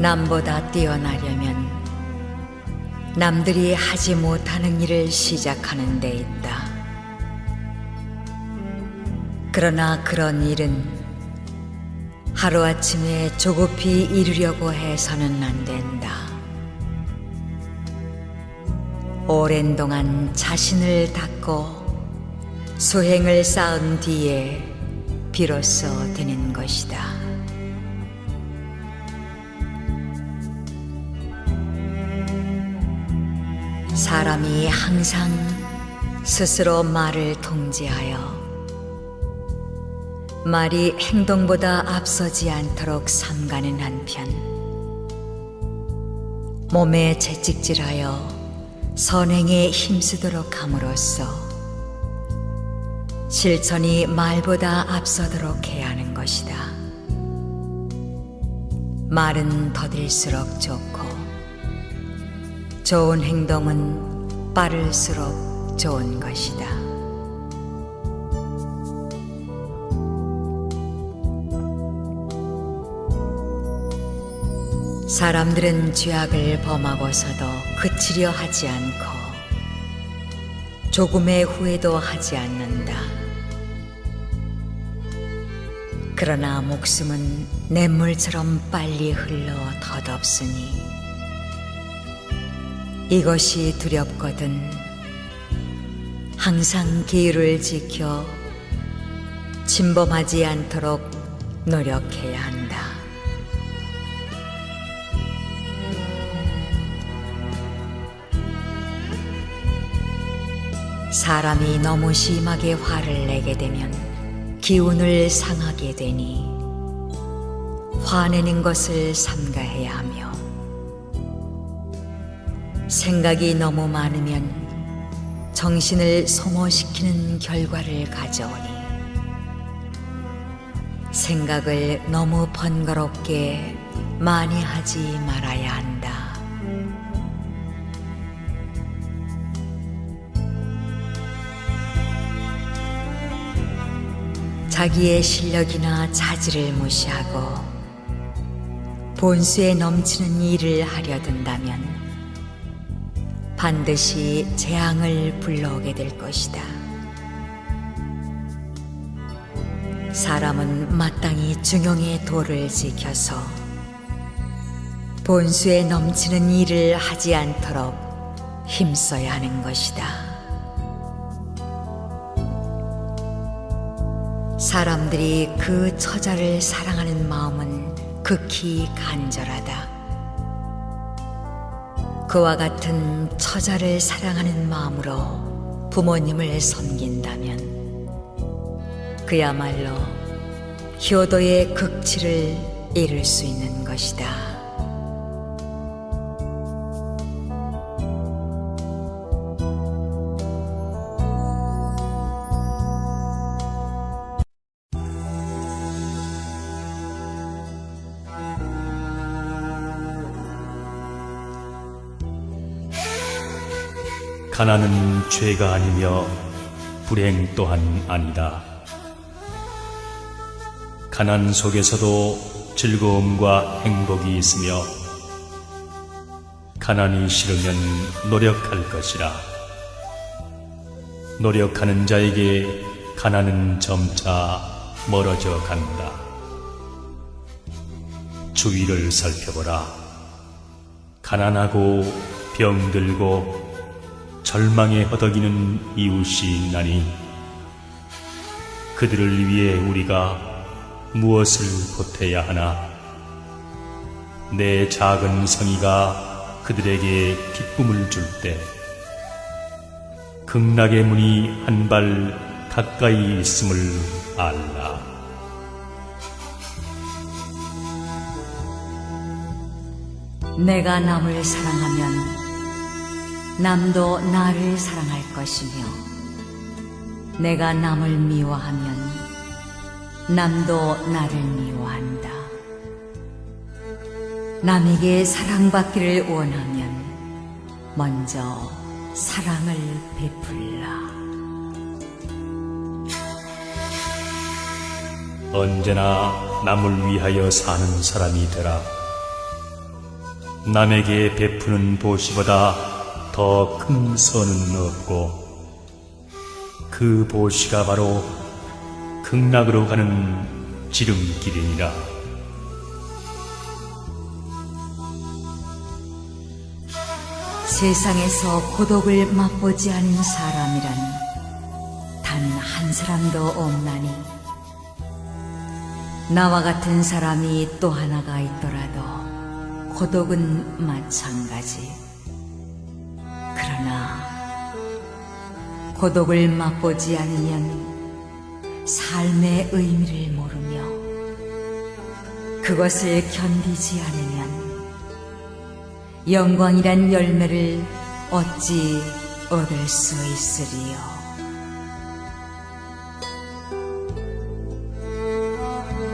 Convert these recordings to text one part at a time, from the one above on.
남보다 뛰어나려면 남들이 하지 못하는 일을 시작하는 데 있다. 그러나 그런 일은 하루아침에 조급히 이루려고 해서는 안 된다. 오랜 동안 자신을 닦고 수행을 쌓은 뒤에 비로소 되는 것이다. 사람이 항상 스스로 말을 통제하여 말이 행동보다 앞서지 않도록 삼가는 한편 몸에 채찍질하여 선행에 힘쓰도록 함으로써 실천이 말보다 앞서도록 해야 하는 것이다. 말은 더딜수록 좋고 좋은 행동은 빠를수록 좋은 것이다. 사람들은 죄악을 범하고서도 그치려 하지 않고 조금의 후회도 하지 않는다. 그러나 목숨은 냇물처럼 빨리 흘러 덧없으니 이것이 두렵거든 항상 계율을 지켜 침범하지 않도록 노력해야 한다. 사람이 너무 심하게 화를 내게 되면 기운을 상하게 되니 화내는 것을 삼가해야 하며 생각이 너무 많으면 정신을 소모시키는 결과를 가져오니 생각을 너무 번거롭게 많이 하지 말아야 한다. 자기의 실력이나 자질을 무시하고 본수에 넘치는 일을 하려 든다면 반드시 재앙을 불러오게 될 것이다. 사람은 마땅히 중용의 도를 지켜서 본수에 넘치는 일을 하지 않도록 힘써야 하는 것이다. 사람들이 그 처자를 사랑하는 마음은 극히 간절하다. 그와 같은 처자를 사랑하는 마음으로 부모님을 섬긴다면 그야말로 효도의 극치를 이룰 수 있는 것이다. 가난은 죄가 아니며 불행 또한 아니다. 가난 속에서도 즐거움과 행복이 있으며 가난이 싫으면 노력할 것이라. 노력하는 자에게 가난은 점차 멀어져 간다. 주위를 살펴보라. 가난하고 병들고 절망에 허덕이는 이웃이 있나니 그들을 위해 우리가 무엇을 보태야 하나? 내 작은 성의가 그들에게 기쁨을 줄 때 극락의 문이 한 발 가까이 있음을 알라. 내가 남을 사랑하면 남도 나를 사랑할 것이며 내가 남을 미워하면 남도 나를 미워한다. 남에게 사랑받기를 원하면 먼저 사랑을 베풀라. 언제나 남을 위하여 사는 사람이 되라. 남에게 베푸는 보시보다 더 큰 선은 없고 그 보시가 바로 극락으로 가는 지름길이니라. 세상에서 고독을 맛보지 않은 사람이란 단 한 사람도 없나니 나와 같은 사람이 또 하나가 있더라도 고독은 마찬가지. 그러나 고독을 맛보지 않으면 삶의 의미를 모르며 그것을 견디지 않으면 영광이란 열매를 어찌 얻을 수 있으리요.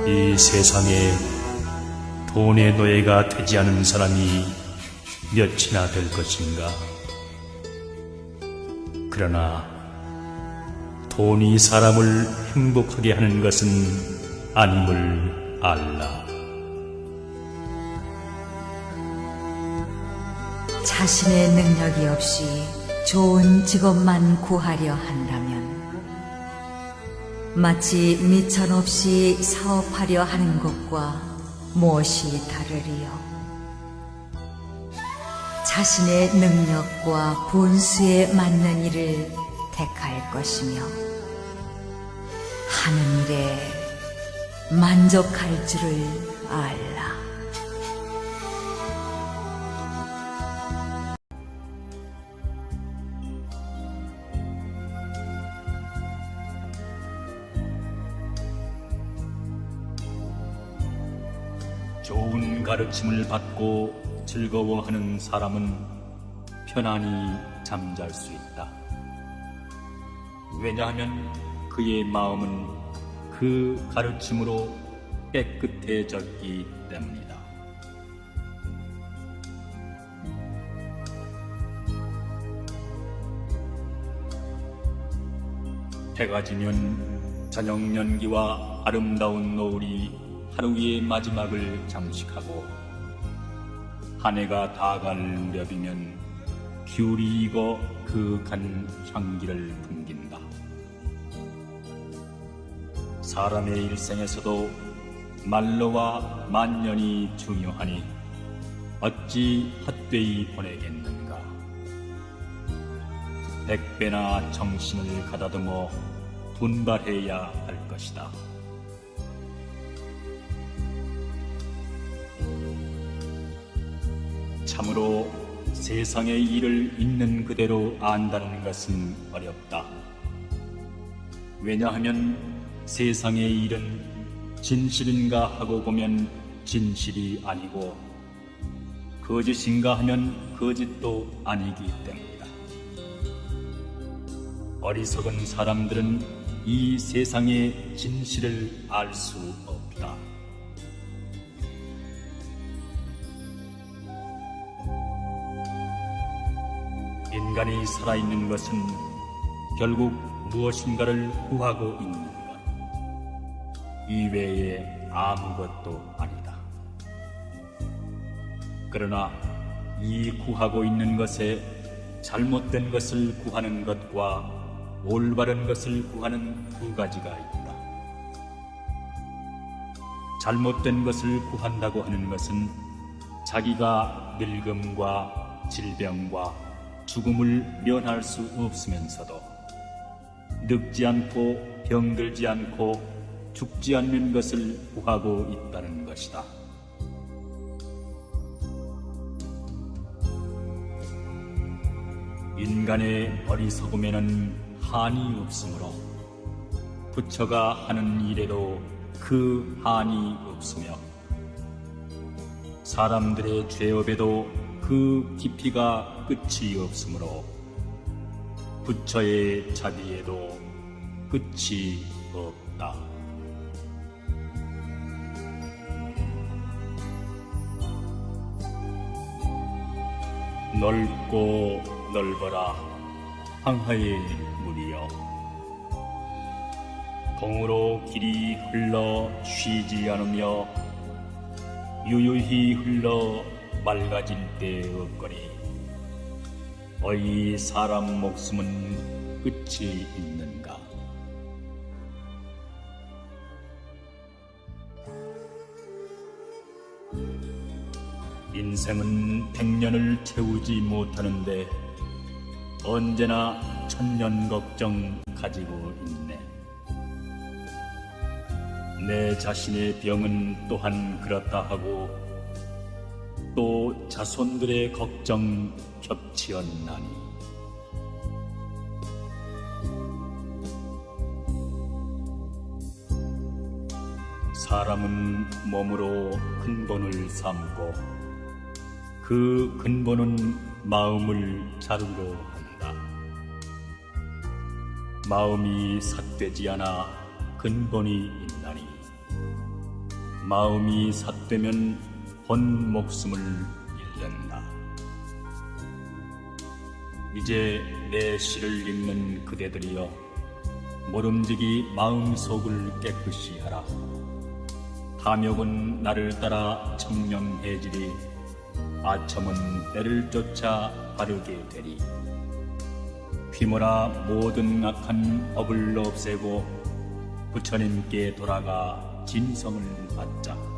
이 세상에 돈의 노예가 되지 않은 사람이 몇이나 될 것인가? 그러나 돈이 사람을 행복하게 하는 것은 아님을 알라. 자신의 능력이 없이 좋은 직업만 구하려 한다면 마치 미천 없이 사업하려 하는 것과 무엇이 다르리요. 자신의 능력과 본수에 맞는 일을 택할 것이며 하는 일에 만족할 줄을 알라. 좋은 가르침을 받고 즐거워하는 사람은 편안히 잠잘 수 있다. 왜냐하면 그의 마음은 그 가르침으로 깨끗해졌기 때문이다. 해가 지면 저녁 연기와 아름다운 노을이 하루의 마지막을 장식하고 한 해가 다갈 무렵이면 귤이 익어 그윽한 향기를 풍긴다. 사람의 일생에서도 만로와 만년이 중요하니 어찌 헛되이 보내겠는가. 100배나 정신을 가다듬어 분발해야 할 것이다. 참으로 세상의 일을 있는 그대로 안다는 것은 어렵다. 왜냐하면 세상의 일은 진실인가 하고 보면 진실이 아니고 거짓인가 하면 거짓도 아니기 때문이다. 어리석은 사람들은 이 세상의 진실을 알 수 없다. 인간이 살아있는 것은 결국 무엇인가를 구하고 있는 것 이외에 아무것도 아니다. 그러나 이 구하고 있는 것에 잘못된 것을 구하는 것과 올바른 것을 구하는 두 가지가 있다. 잘못된 것을 구한다고 하는 것은 자기가 늙음과 질병과 죽음을 면할 수 없으면서도 늙지 않고 병들지 않고 죽지 않는 것을 구하고 있다는 것이다. 인간의 어리석음에는 한이 없으므로 부처가 하는 일에도 그 한이 없으며 사람들의 죄업에도 그 깊이가 끝이 없으므로 부처의 자비에도 끝이 없다. 넓고 넓어라 황하의 물이여, 동으로 길이 흘러 쉬지 않으며 유유히 흘러 맑아질 때 없거니 어이 사람 목숨은 끝이 있는가? 인생은 100년을 채우지 못하는데 언제나 1000년 걱정 가지고 있네. 내 자신의 병은 또한 그렇다 하고 또 자손들의 걱정 겹치었나니 사람은 몸으로 근본을 삼고 그 근본은 마음을 자르려 한다. 마음이 삿되지 않아 근본이 있나니 마음이 삿되면 본 목숨을 잃는다. 이제 내 시를 읽는 그대들이여 모름지기 마음속을 깨끗이 하라. 탐욕은 나를 따라 청렴해지리 아첨은 때를 쫓아 바르게 되리. 귀모라 모든 악한 업을 없애고 부처님께 돌아가 진성을 받자.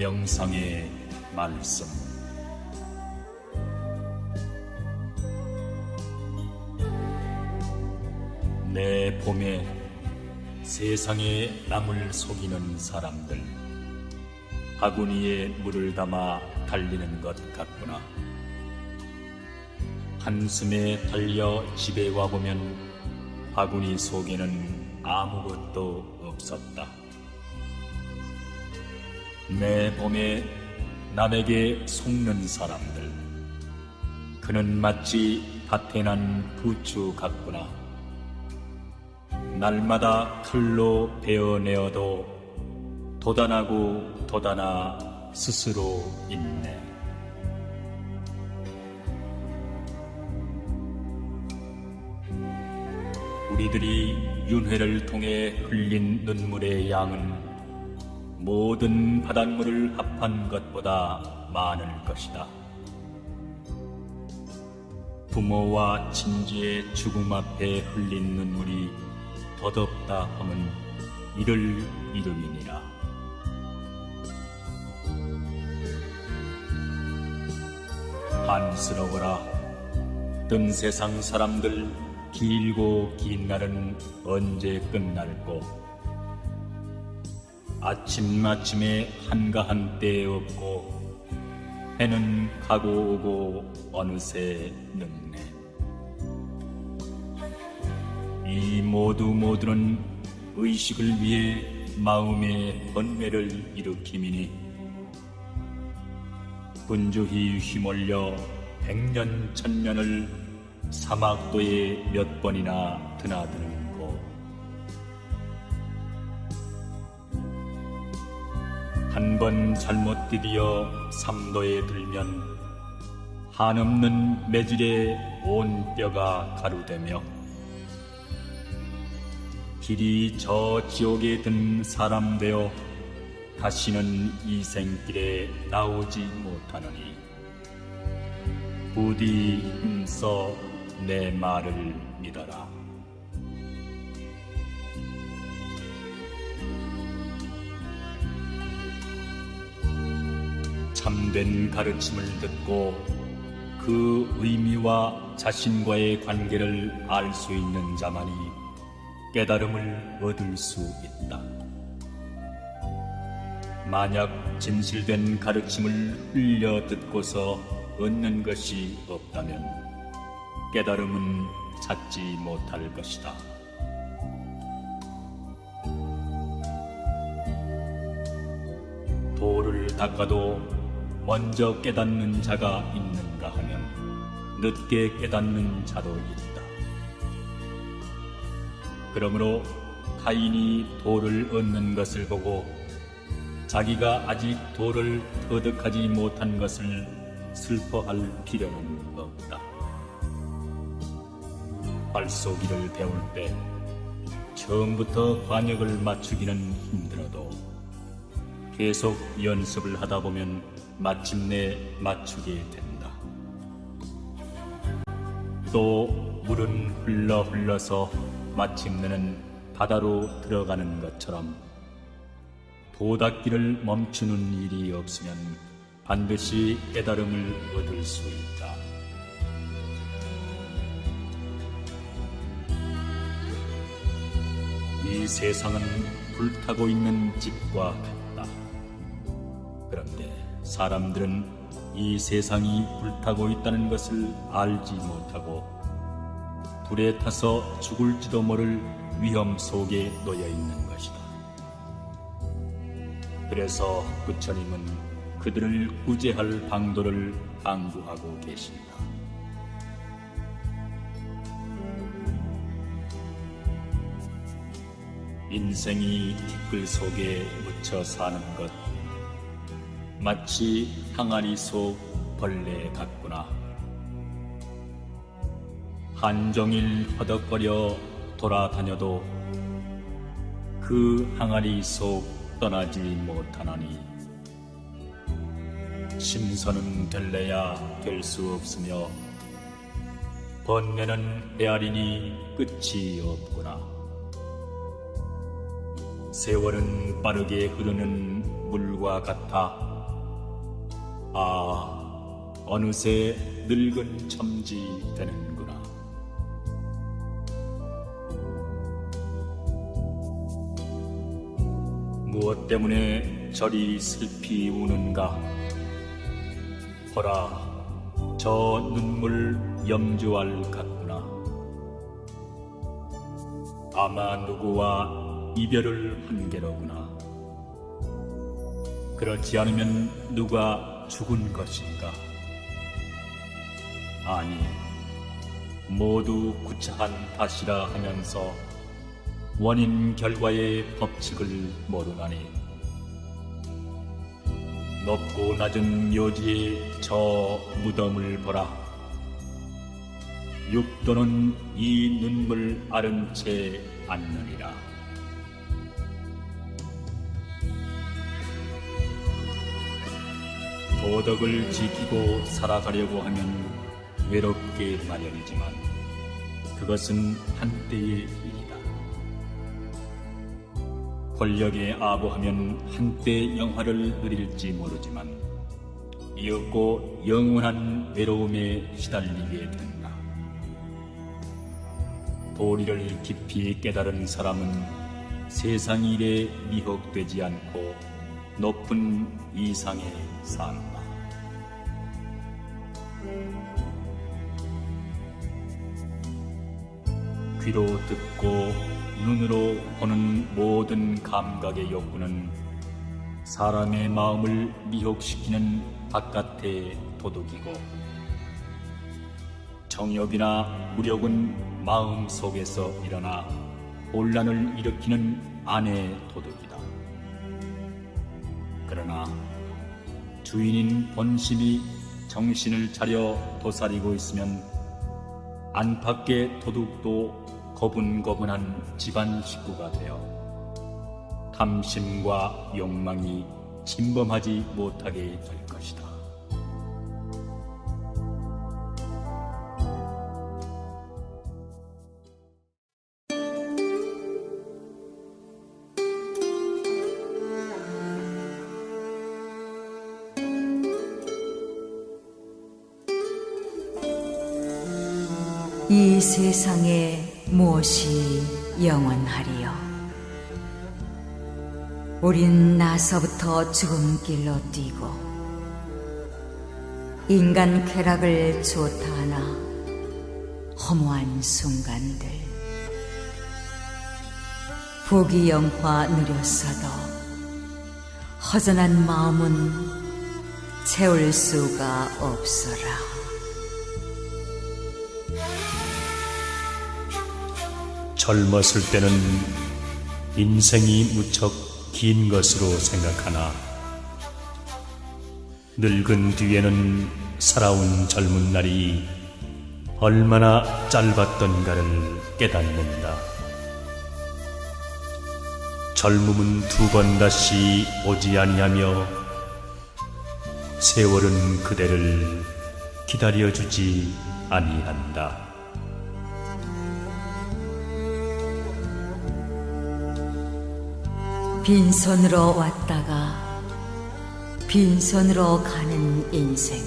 명상의 말씀. 내 봄에 세상에 남을 속이는 사람들, 바구니에 물을 담아 달리는 것 같구나. 한숨에 달려 집에 와보면 바구니 속에는 아무것도 없었다. 내 봄에 남에게 속는 사람들, 그는 마치 밭에 난 부추 같구나. 날마다 칼로 베어내어도 도단하고 도단하 스스로 있네. 우리들이 윤회를 통해 흘린 눈물의 양은 모든 바닷물을 합한 것보다 많을 것이다. 부모와 친지의 죽음 앞에 흘린 눈물이 더덥다 함은 이를 이름이니라. 안쓰러워라. 뜬 세상 사람들, 길고 긴 날은 언제 끝날꼬. 아침마침에 한가한 때 없고 해는 가고 오고 어느새 늙네. 이 모두는 의식을 위해 마음의 번뇌를 일으킴이니 분주히 휘몰려 백년 천년을 사막도에 몇 번이나 드나드는 고. 한 번 잘못 디디어 삼도에 들면 한없는 매질에 온 뼈가 가루되며 길이 저 지옥에 든 사람 되어 다시는 이 생길에 나오지 못하노니 부디 힘써 내 말을 믿어라. 참된 가르침을 듣고 그 의미와 자신과의 관계를 알 수 있는 자만이 깨달음을 얻을 수 있다. 만약 진실된 가르침을 흘려 듣고서 얻는 것이 없다면 깨달음은 찾지 못할 것이다. 돌을 닦아도 먼저 깨닫는 자가 있는가 하면 늦게 깨닫는 자도 있다. 그러므로 가인이 돌을 얻는 것을 보고 자기가 아직 돌을 터득하지 못한 것을 슬퍼할 필요는 없다. 발쏘기를 배울 때 처음부터 관역을 맞추기는 힘들어도 계속 연습을 하다 보면 마침내 맞추게 된다. 또 물은 흘러서 마침내는 바다로 들어가는 것처럼 도닦기를 멈추는 일이 없으면 반드시 깨달음을 얻을 수 있다. 이 세상은 불타고 있는 집과 같다. 그런데 사람들은 이 세상이 불타고 있다는 것을 알지 못하고 불에 타서 죽을지도 모를 위험 속에 놓여 있는 것이다. 그래서 부처님은 그들을 구제할 방도를 강구하고 계신다. 인생이 티끌 속에 묻혀 사는 것 마치 항아리 속 벌레 같구나. 한종일 허덕거려 돌아다녀도 그 항아리 속 떠나지 못하나니 심선은 될래야 될 수 없으며 번뇌는 헤아리니 끝이 없구나. 세월은 빠르게 흐르는 물과 같아 어느새 늙은 첨지 되는구나. 무엇 때문에 저리 슬피 우는가? 보라, 저 눈물 염주알 같구나. 아마 누구와 이별을 한 게로구나. 그렇지 않으면 누가 죽은 것인가? 아니, 모두 구차한 탓이라 하면서 원인 결과의 법칙을 모르나니 높고 낮은 묘지의 저 무덤을 보라. 육도는 이 눈물 아른 채 앉느니라. 도덕을 지키고 살아가려고 하면 외롭게 마련이지만 그것은 한때의 일이다. 권력에 아부하면 한때 영화를 누릴지 모르지만 이윽고 영원한 외로움에 시달리게 된다. 도리를 깊이 깨달은 사람은 세상 일에 미혹되지 않고 높은 이상에 산다. 귀로 듣고 눈으로 보는 모든 감각의 욕구는 사람의 마음을 미혹시키는 바깥의 도둑이고, 정욕이나 무력은 마음 속에서 일어나 혼란을 일으키는 안의 도둑이다. 그러나 주인인 본심이 정신을 차려 도사리고 있으면 안팎의 도둑도 거분거분한 집안 식구가 되어 탐심과 욕망이 침범하지 못하게 될 것이다. 이 세상에 무엇이 영원하리요? 우린 나서부터 죽음길로 뛰고 인간 쾌락을 좋다 하나 허무한 순간들, 부귀영화 누렸어도 허전한 마음은 채울 수가 없어라. 젊었을 때는 인생이 무척 긴 것으로 생각하나 늙은 뒤에는 살아온 젊은 날이 얼마나 짧았던가를 깨닫는다. 젊음은 두 번 다시 오지 아니하며 세월은 그대를 기다려주지 아니한다. 빈손으로 왔다가 빈손으로 가는 인생,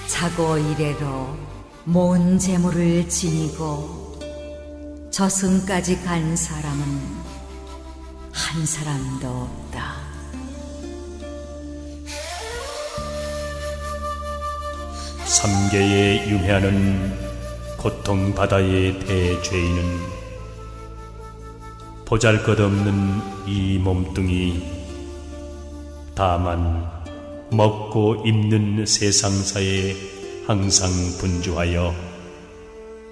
자고 이래로 모은 재물을 지니고 저승까지 간 사람은 한 사람도 없다. 삼계에 유해하는 고통바다의 대죄인은 보잘것없는 이 몸뚱이, 다만 먹고 입는 세상사에 항상 분주하여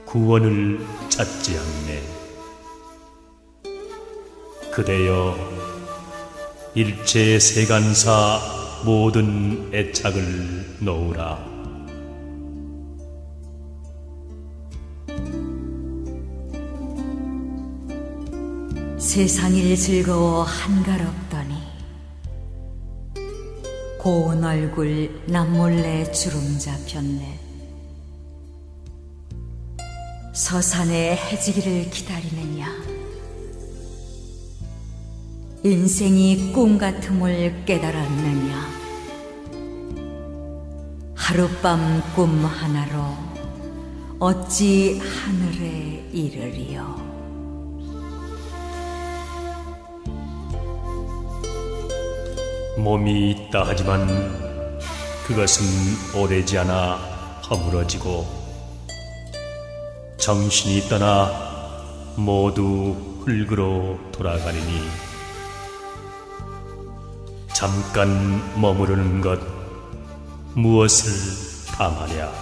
구원을 찾지 않네. 그대여, 일체 세간사 모든 애착을 놓으라. 세상일 즐거워 한가롭더니 고운 얼굴 남몰래 주름 잡혔네. 서산에 해지기를 기다리느냐, 인생이 꿈 같음을 깨달았느냐. 하룻밤 꿈 하나로 어찌 하늘에 이르리요. 몸이 있다 하지만 그것은 오래지 않아 허물어지고, 정신이 떠나 모두 흙으로 돌아가리니 잠깐 머무르는 것 무엇을 당하랴.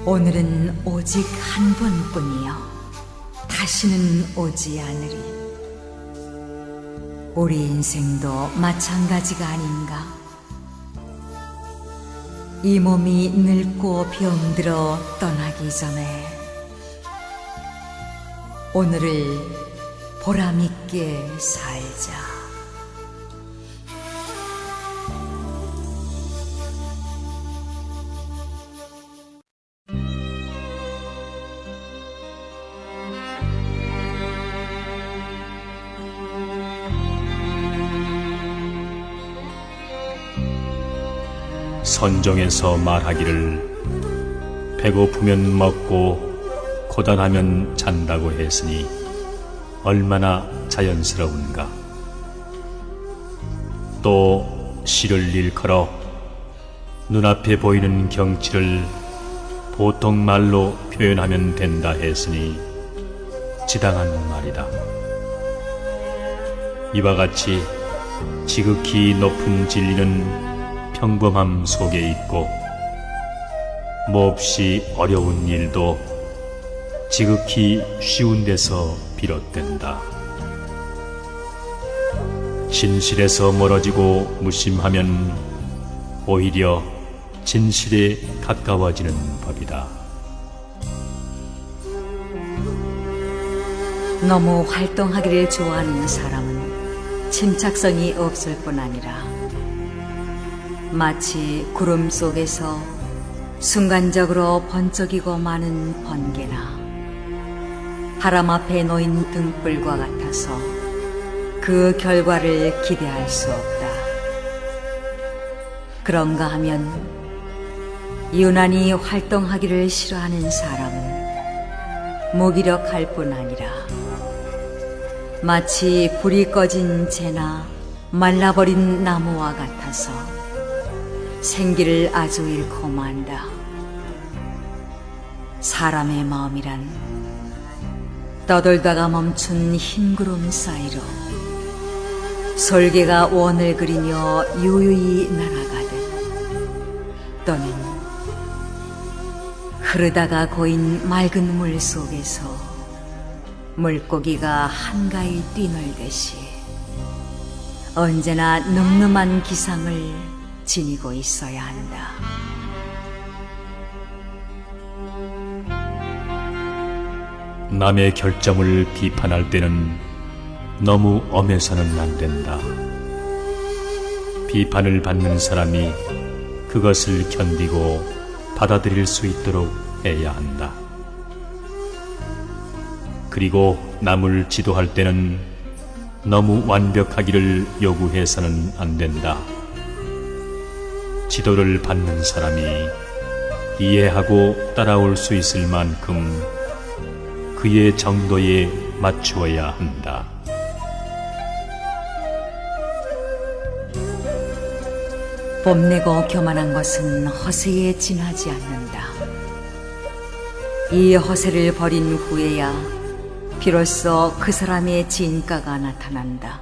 오늘은 오직 한 번뿐이요 다시는 오지 않으리. 우리 인생도 마찬가지가 아닌가? 이 몸이 늙고 병들어 떠나기 전에 오늘을 보람있게 살자. 선종에서 말하기를 배고프면 먹고 고단하면 잔다고 했으니 얼마나 자연스러운가. 또 시를 일컬어 눈앞에 보이는 경치를 보통 말로 표현하면 된다 했으니 지당한 말이다. 이와 같이 지극히 높은 진리는 평범함 속에 있고 몹시 어려운 일도 지극히 쉬운 데서 비롯된다. 진실에서 멀어지고 무심하면 오히려 진실에 가까워지는 법이다. 너무 활동하기를 좋아하는 사람은 침착성이 없을 뿐 아니라 마치 구름 속에서 순간적으로 번쩍이고 마는 번개나 바람 앞에 놓인 등불과 같아서 그 결과를 기대할 수 없다. 그런가 하면 유난히 활동하기를 싫어하는 사람은 무기력할 뿐 아니라 마치 불이 꺼진 재나 말라버린 나무와 같아서 생기를 아주 잃고 만다. 사람의 마음이란 떠돌다가 멈춘 흰 구름 사이로 솔개가 원을 그리며 유유히 날아가듯 또는 흐르다가 고인 맑은 물 속에서 물고기가 한가히 뛰놀듯이 언제나 늠름한 기상을 지니고 있어야 한다. 남의 결점을 비판할 때는 너무 엄해서는 안 된다. 비판을 받는 사람이 그것을 견디고 받아들일 수 있도록 해야 한다. 그리고 남을 지도할 때는 너무 완벽하기를 요구해서는 안 된다. 지도를 받는 사람이 이해하고 따라올 수 있을 만큼 그의 정도에 맞추어야 한다. 뽐내고 교만한 것은 허세에 지나지 않는다. 이 허세를 버린 후에야 비로소 그 사람의 진가가 나타난다.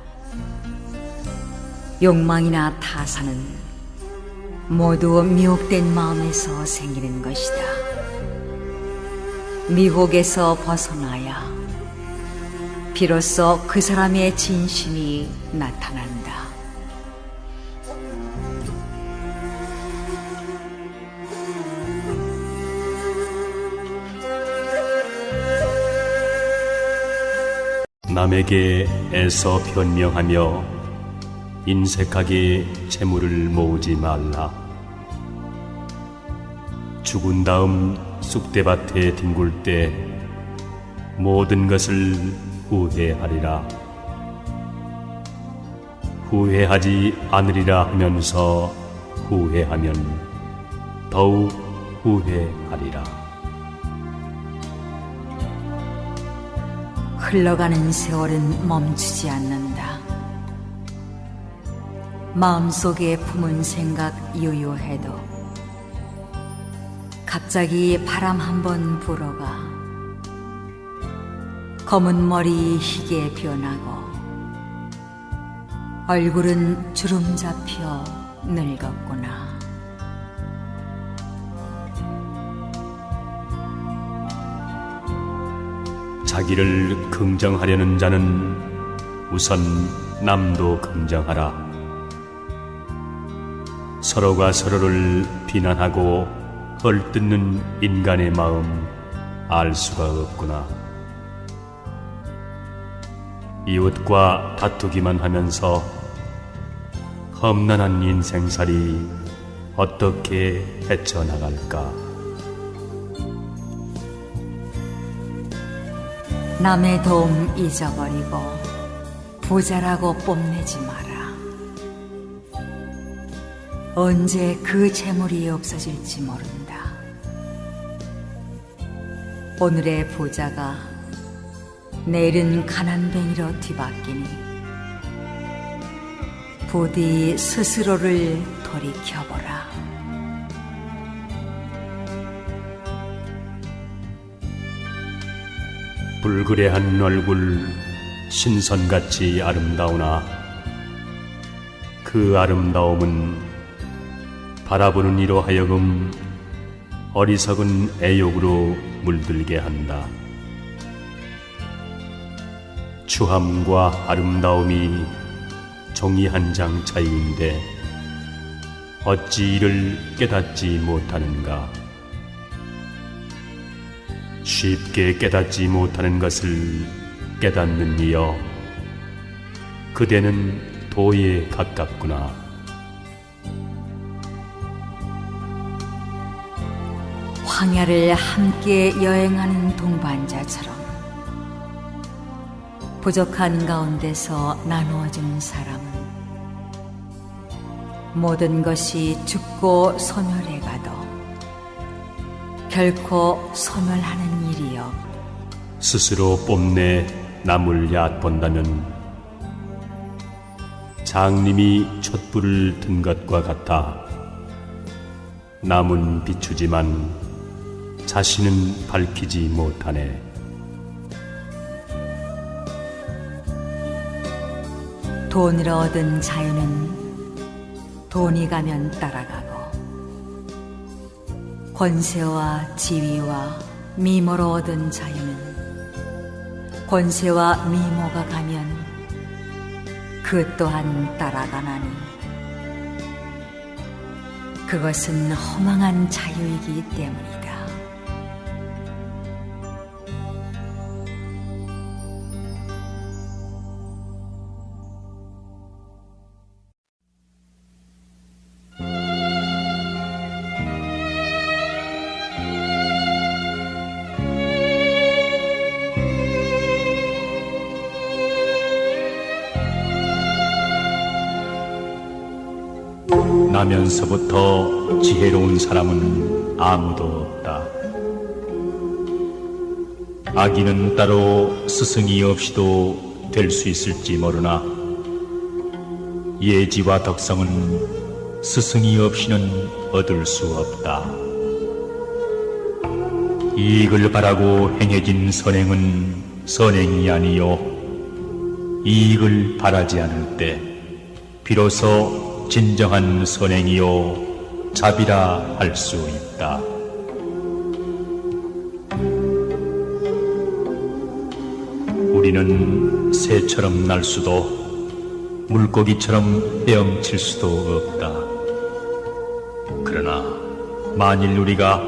욕망이나 타산은 모두 미혹된 마음에서 생기는 것이다. 미혹에서 벗어나야 비로소 그 사람의 진심이 나타난다. 남에게 애써 변명하며 인색하게 재물을 모으지 말라. 죽은 다음 쑥대밭에 뒹굴 때 모든 것을 후회하리라. 후회하지 않으리라 하면서 후회하면 더욱 후회하리라. 흘러가는 세월은 멈추지 않는다. 마음속에 품은 생각 유유해도 갑자기 바람 한번 불어가 검은 머리 희게 변하고 얼굴은 주름 잡혀 늙었구나. 자기를 긍정하려는 자는 우선 남도 긍정하라. 서로가 서로를 비난하고 헐뜯는 인간의 마음 알 수가 없구나. 이웃과 다투기만 하면서 험난한 인생살이 어떻게 헤쳐나갈까? 남의 도움 잊어버리고 부자라고 뽐내지 마라. 언제 그 재물이 없어질지 모른다. 오늘의 부자가 내일은 가난뱅이로 뒤바뀌니 부디 스스로를 돌이켜보라. 불그레한 얼굴 신선같이 아름다우나 그 아름다움은 바라보는 이로 하여금 어리석은 애욕으로 물들게 한다. 추함과 아름다움이 종이 한 장 차이인데 어찌 이를 깨닫지 못하는가? 쉽게 깨닫지 못하는 것을 깨닫는 이여, 그대는 도에 가깝구나. 황야를 함께 여행하는 동반자처럼 부족한 가운데서 나누어진 사람은 모든 것이 죽고 소멸해 가도 결코 소멸하는 일이 없. 스스로 뽐내 남을 얕본다면 장님이 촛불을 든 것과 같아 남은 비추지만 자신은 밝히지 못하네. 돈으로 얻은 자유는 돈이 가면 따라가고 권세와 지위와 미모로 얻은 자유는 권세와 미모가 가면 그 또한 따라가나니 그것은 허망한 자유이기 때문이다. 나면서부터 지혜로운 사람은 아무도 없다. 아기는 따로 스승이 없이도 될 수 있을지 모르나 예지와 덕성은 스승이 없이는 얻을 수 없다. 이익을 바라고 행해진 선행은 선행이 아니요 이익을 바라지 않을 때 비로소 진정한 선행이요 자비라 할 수 있다. 우리는 새처럼 날 수도 물고기처럼 헤엄칠 수도 없다. 그러나 만일 우리가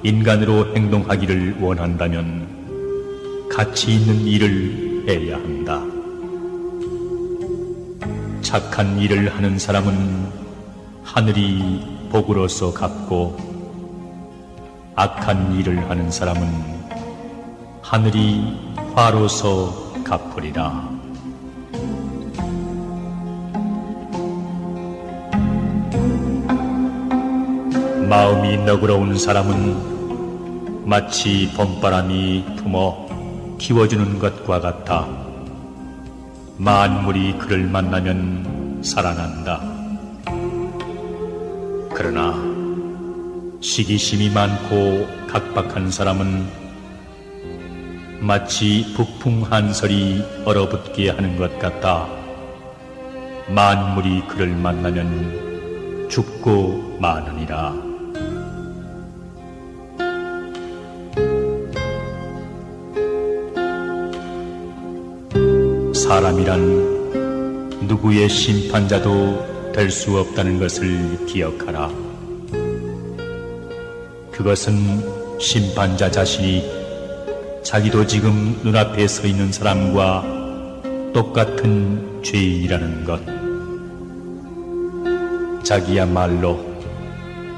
인간으로 행동하기를 원한다면 가치 있는 일을 해야 한다. 착한 일을 하는 사람은 하늘이 복으로서 갚고 악한 일을 하는 사람은 하늘이 화로서 갚으리라. 마음이 너그러운 사람은 마치 봄바람이 품어 키워주는 것과 같아 만물이 그를 만나면 살아난다. 그러나 시기심이 많고 각박한 사람은 마치 북풍 한설이 얼어붙게 하는 것 같다. 만물이 그를 만나면 죽고 마느니라. 사람이란 누구의 심판자도 될 수 없다는 것을 기억하라. 그것은 심판자 자신이 자기도 지금 눈앞에 서 있는 사람과 똑같은 죄인이라는 것. 자기야말로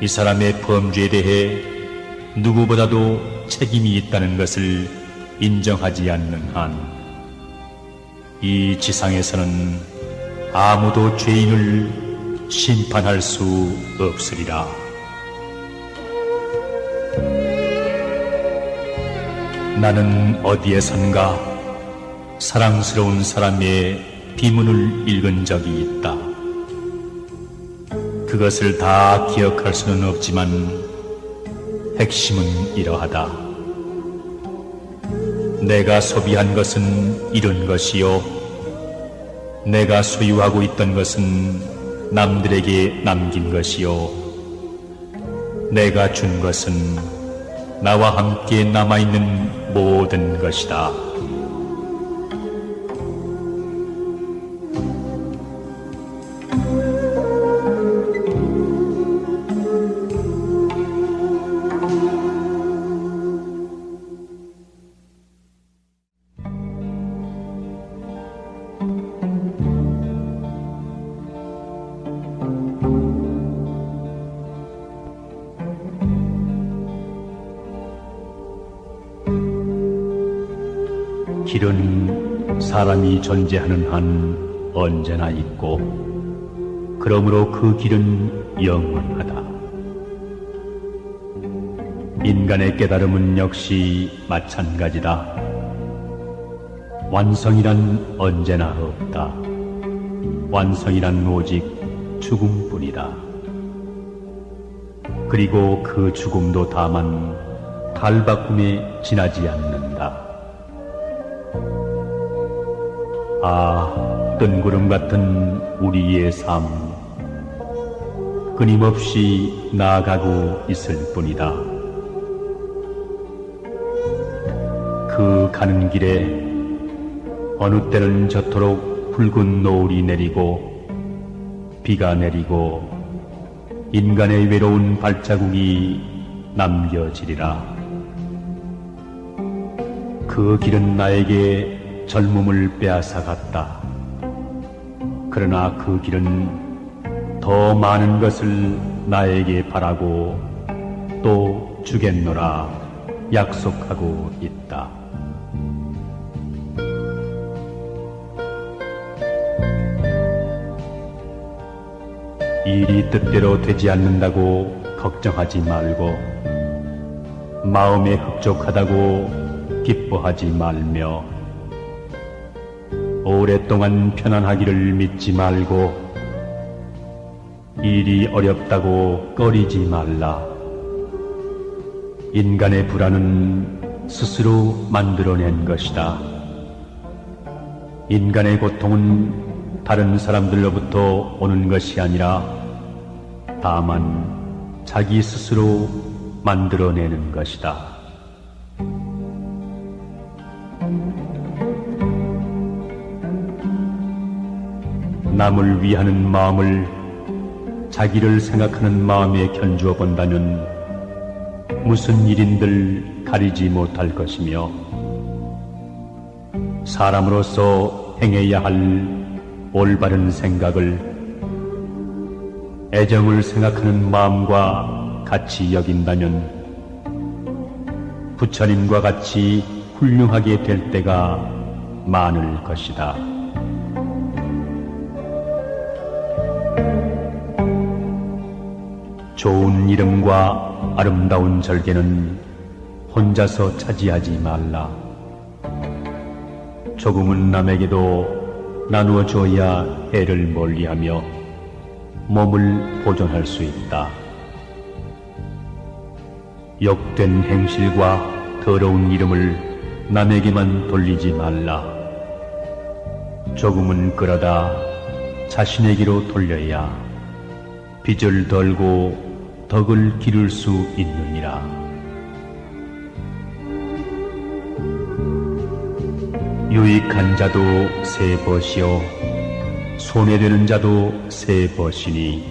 이 사람의 범죄에 대해 누구보다도 책임이 있다는 것을 인정하지 않는 한, 이 지상에서는 아무도 죄인을 심판할 수 없으리라. 나는 어디에선가 사랑스러운 사람의 비문을 읽은 적이 있다. 그것을 다 기억할 수는 없지만 핵심은 이러하다. 내가 소비한 것은 이룬 것이요, 내가 소유하고 있던 것은 남들에게 남긴 것이요, 내가 준 것은 나와 함께 남아있는 모든 것이다. 길은 사람이 존재하는 한 언제나 있고, 그러므로 그 길은 영원하다. 인간의 깨달음은 역시 마찬가지다. 완성이란 언제나 없다. 완성이란 오직 죽음뿐이다. 그리고 그 죽음도 다만 탈바꿈에 지나지 않는다. 아, 뜬구름 같은 우리의 삶, 끊임없이 나아가고 있을 뿐이다. 그 가는 길에 어느 때는 저토록 붉은 노을이 내리고 비가 내리고 인간의 외로운 발자국이 남겨지리라. 그 길은 나에게 젊음을 빼앗아갔다. 그러나 그 길은 더 많은 것을 나에게 바라고 또 주겠노라 약속하고 있다. 일이 뜻대로 되지 않는다고 걱정하지 말고, 마음에 흡족하다고 기뻐하지 말며, 오랫동안 편안하기를 믿지 말고, 일이 어렵다고 꺼리지 말라. 인간의 불안은 스스로 만들어낸 것이다. 인간의 고통은 다른 사람들로부터 오는 것이 아니라 다만 자기 스스로 만들어내는 것이다. 남을 위하는 마음을 자기를 생각하는 마음에 견주어 본다면 무슨 일인들 가리지 못할 것이며, 사람으로서 행해야 할 올바른 생각을 애정을 생각하는 마음과 같이 여긴다면 부처님과 같이 훌륭하게 될 때가 많을 것이다. 좋은 이름과 아름다운 절개는 혼자서 차지하지 말라. 조금은 남에게도 나누어 줘야 해를 멀리하며 몸을 보존할 수 있다. 욕된 행실과 더러운 이름을 남에게만 돌리지 말라. 조금은 끌어다 자신에게로 돌려야 빚을 덜고 덕을 기를 수 있느니라. 유익한 자도 세 벗이요 손해되는 자도 세 벗이니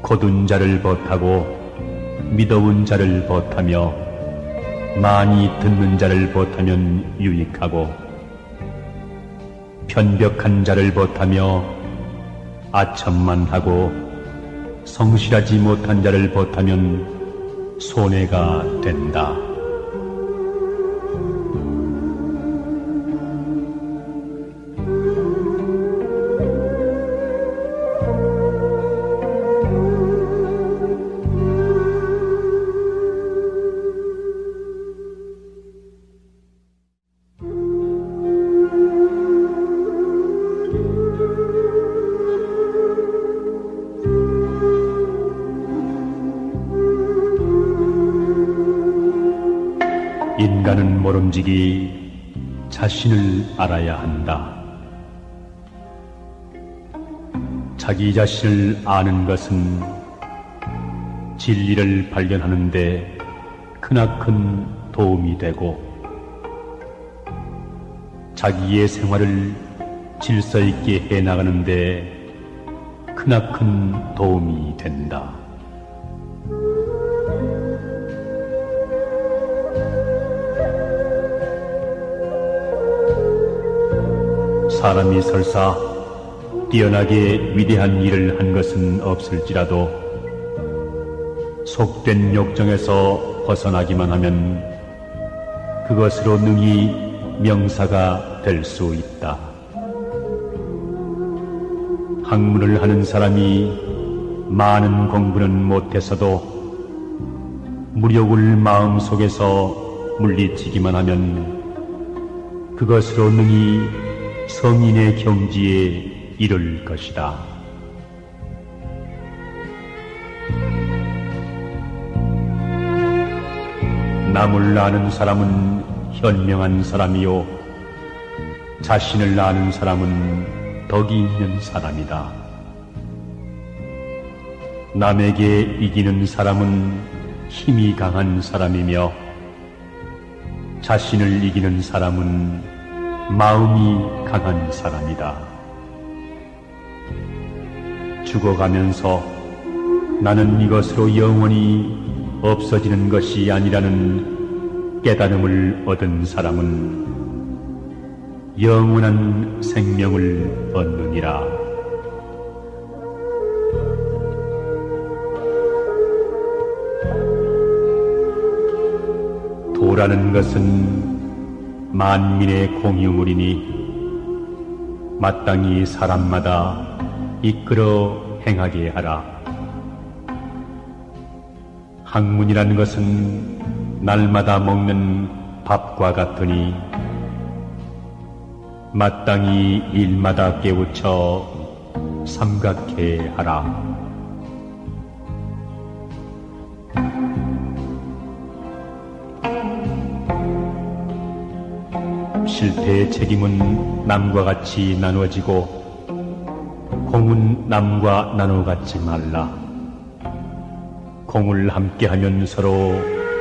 거둔 자를 벗하고 미더운 자를 벗하며 많이 듣는 자를 벗하면 유익하고 편벽한 자를 벗하며 아첨만하고 성실하지 못한 자를 벗하면 손해가 된다. 인간은 모름지기 자신을 알아야 한다. 자기 자신을 아는 것은 진리를 발견하는 데 크나큰 도움이 되고 자기의 생활을 질서 있게 해나가는 데 크나큰 도움이 된다. 사람이 설사 뛰어나게 위대한 일을 한 것은 없을지라도 속된 욕정에서 벗어나기만 하면 그것으로 능히 명사가 될 수 있다. 학문을 하는 사람이 많은 공부는 못해서도 무력을 마음속에서 물리치기만 하면 그것으로 능히 성인의 경지에 이를 것이다. 남을 아는 사람은 현명한 사람이요 자신을 아는 사람은 덕이 있는 사람이다. 남에게 이기는 사람은 힘이 강한 사람이며 자신을 이기는 사람은 마음이 강한 사람이다. 죽어가면서 나는 이것으로 영원히 없어지는 것이 아니라는 깨달음을 얻은 사람은 영원한 생명을 얻느니라. 도라는 것은 만민의 공유물이니 마땅히 사람마다 이끌어 행하게 하라. 학문이라는 것은 날마다 먹는 밥과 같으니 마땅히 일마다 깨우쳐 삼각해 하라. 실패의 책임은 남과 같이 나누어지고 공은 남과 나눠 갖지 말라. 공을 함께하면 서로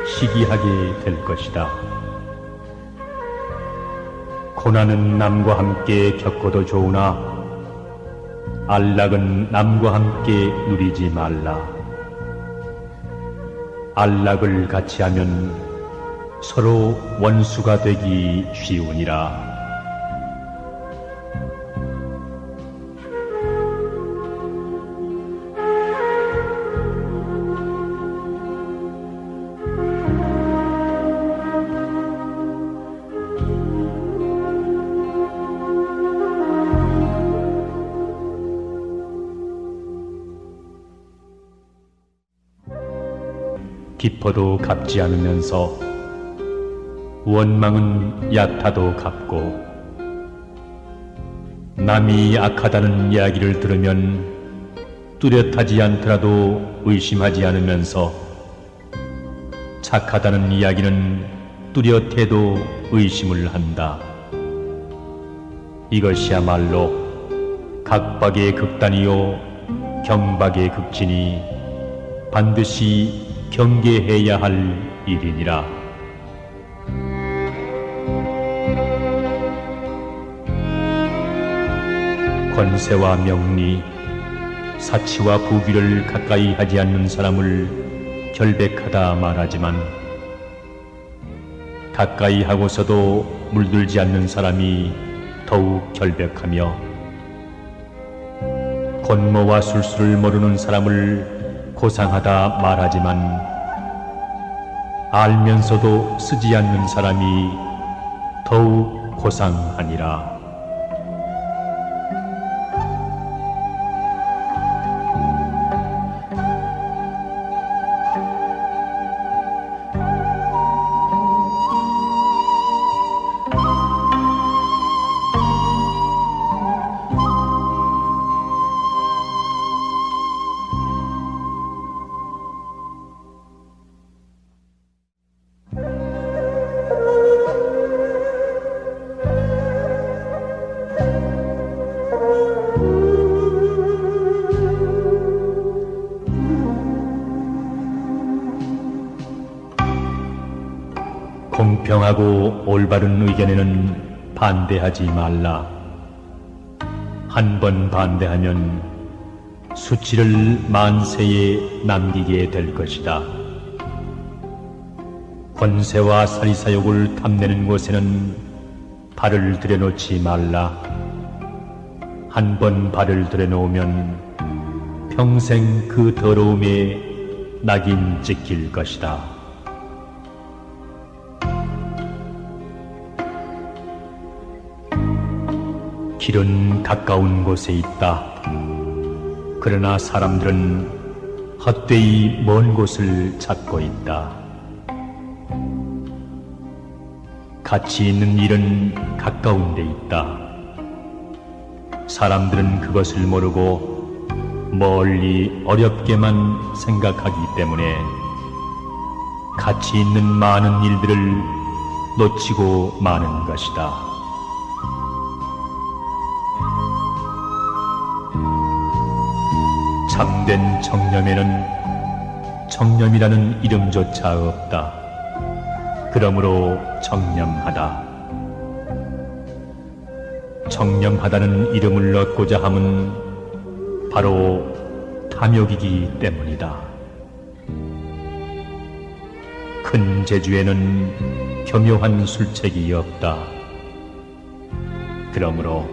시기하게 될 것이다. 고난은 남과 함께 겪어도 좋으나 안락은 남과 함께 누리지 말라. 안락을 같이 하면 서로 원수가 되기 쉬우니라. 깊어도 갚지 않으면서 원망은 얕아도 갚고 남이 악하다는 이야기를 들으면 뚜렷하지 않더라도 의심하지 않으면서 착하다는 이야기는 뚜렷해도 의심을 한다. 이것이야말로 각박의 극단이요 경박의 극진이 반드시 경계해야 할 일이니라. 권세와 명리, 사치와 부귀를 가까이 하지 않는 사람을 결백하다 말하지만 가까이 하고서도 물들지 않는 사람이 더욱 결백하며 권모와 술수를 모르는 사람을 고상하다 말하지만 알면서도 쓰지 않는 사람이 더욱 고상하니라. 공평하고 올바른 의견에는 반대하지 말라. 한 번 반대하면 수치를 만세에 남기게 될 것이다. 권세와 사리사욕을 탐내는 곳에는 발을 들여놓지 말라. 한 번 발을 들여놓으면 평생 그 더러움에 낙인 찍힐 것이다. 길은 가까운 곳에 있다. 그러나 사람들은 헛되이 먼 곳을 찾고 있다. 가치 있는 일은 가까운 데 있다. 사람들은 그것을 모르고 멀리 어렵게만 생각하기 때문에 가치 있는 많은 일들을 놓치고 마는 것이다. 참된 정념에는 정념이라는 이름조차 없다. 그러므로 정념하다. 정념하다는 이름을 얻고자 함은 바로 탐욕이기 때문이다. 큰 재주에는 교묘한 술책이 없다. 그러므로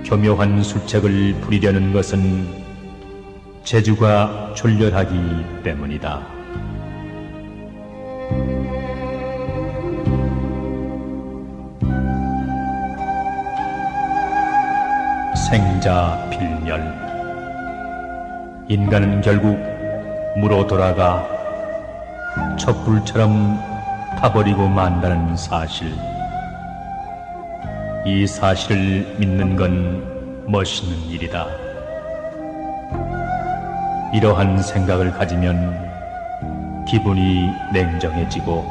교묘한 술책을 부리려는 것은 재주가 졸렬하기 때문이다. 생자 필멸. 인간은 결국 무로 돌아가 촛불처럼 타버리고 만다는 사실. 이 사실을 믿는 건 멋있는 일이다. 이러한 생각을 가지면 기분이 냉정해지고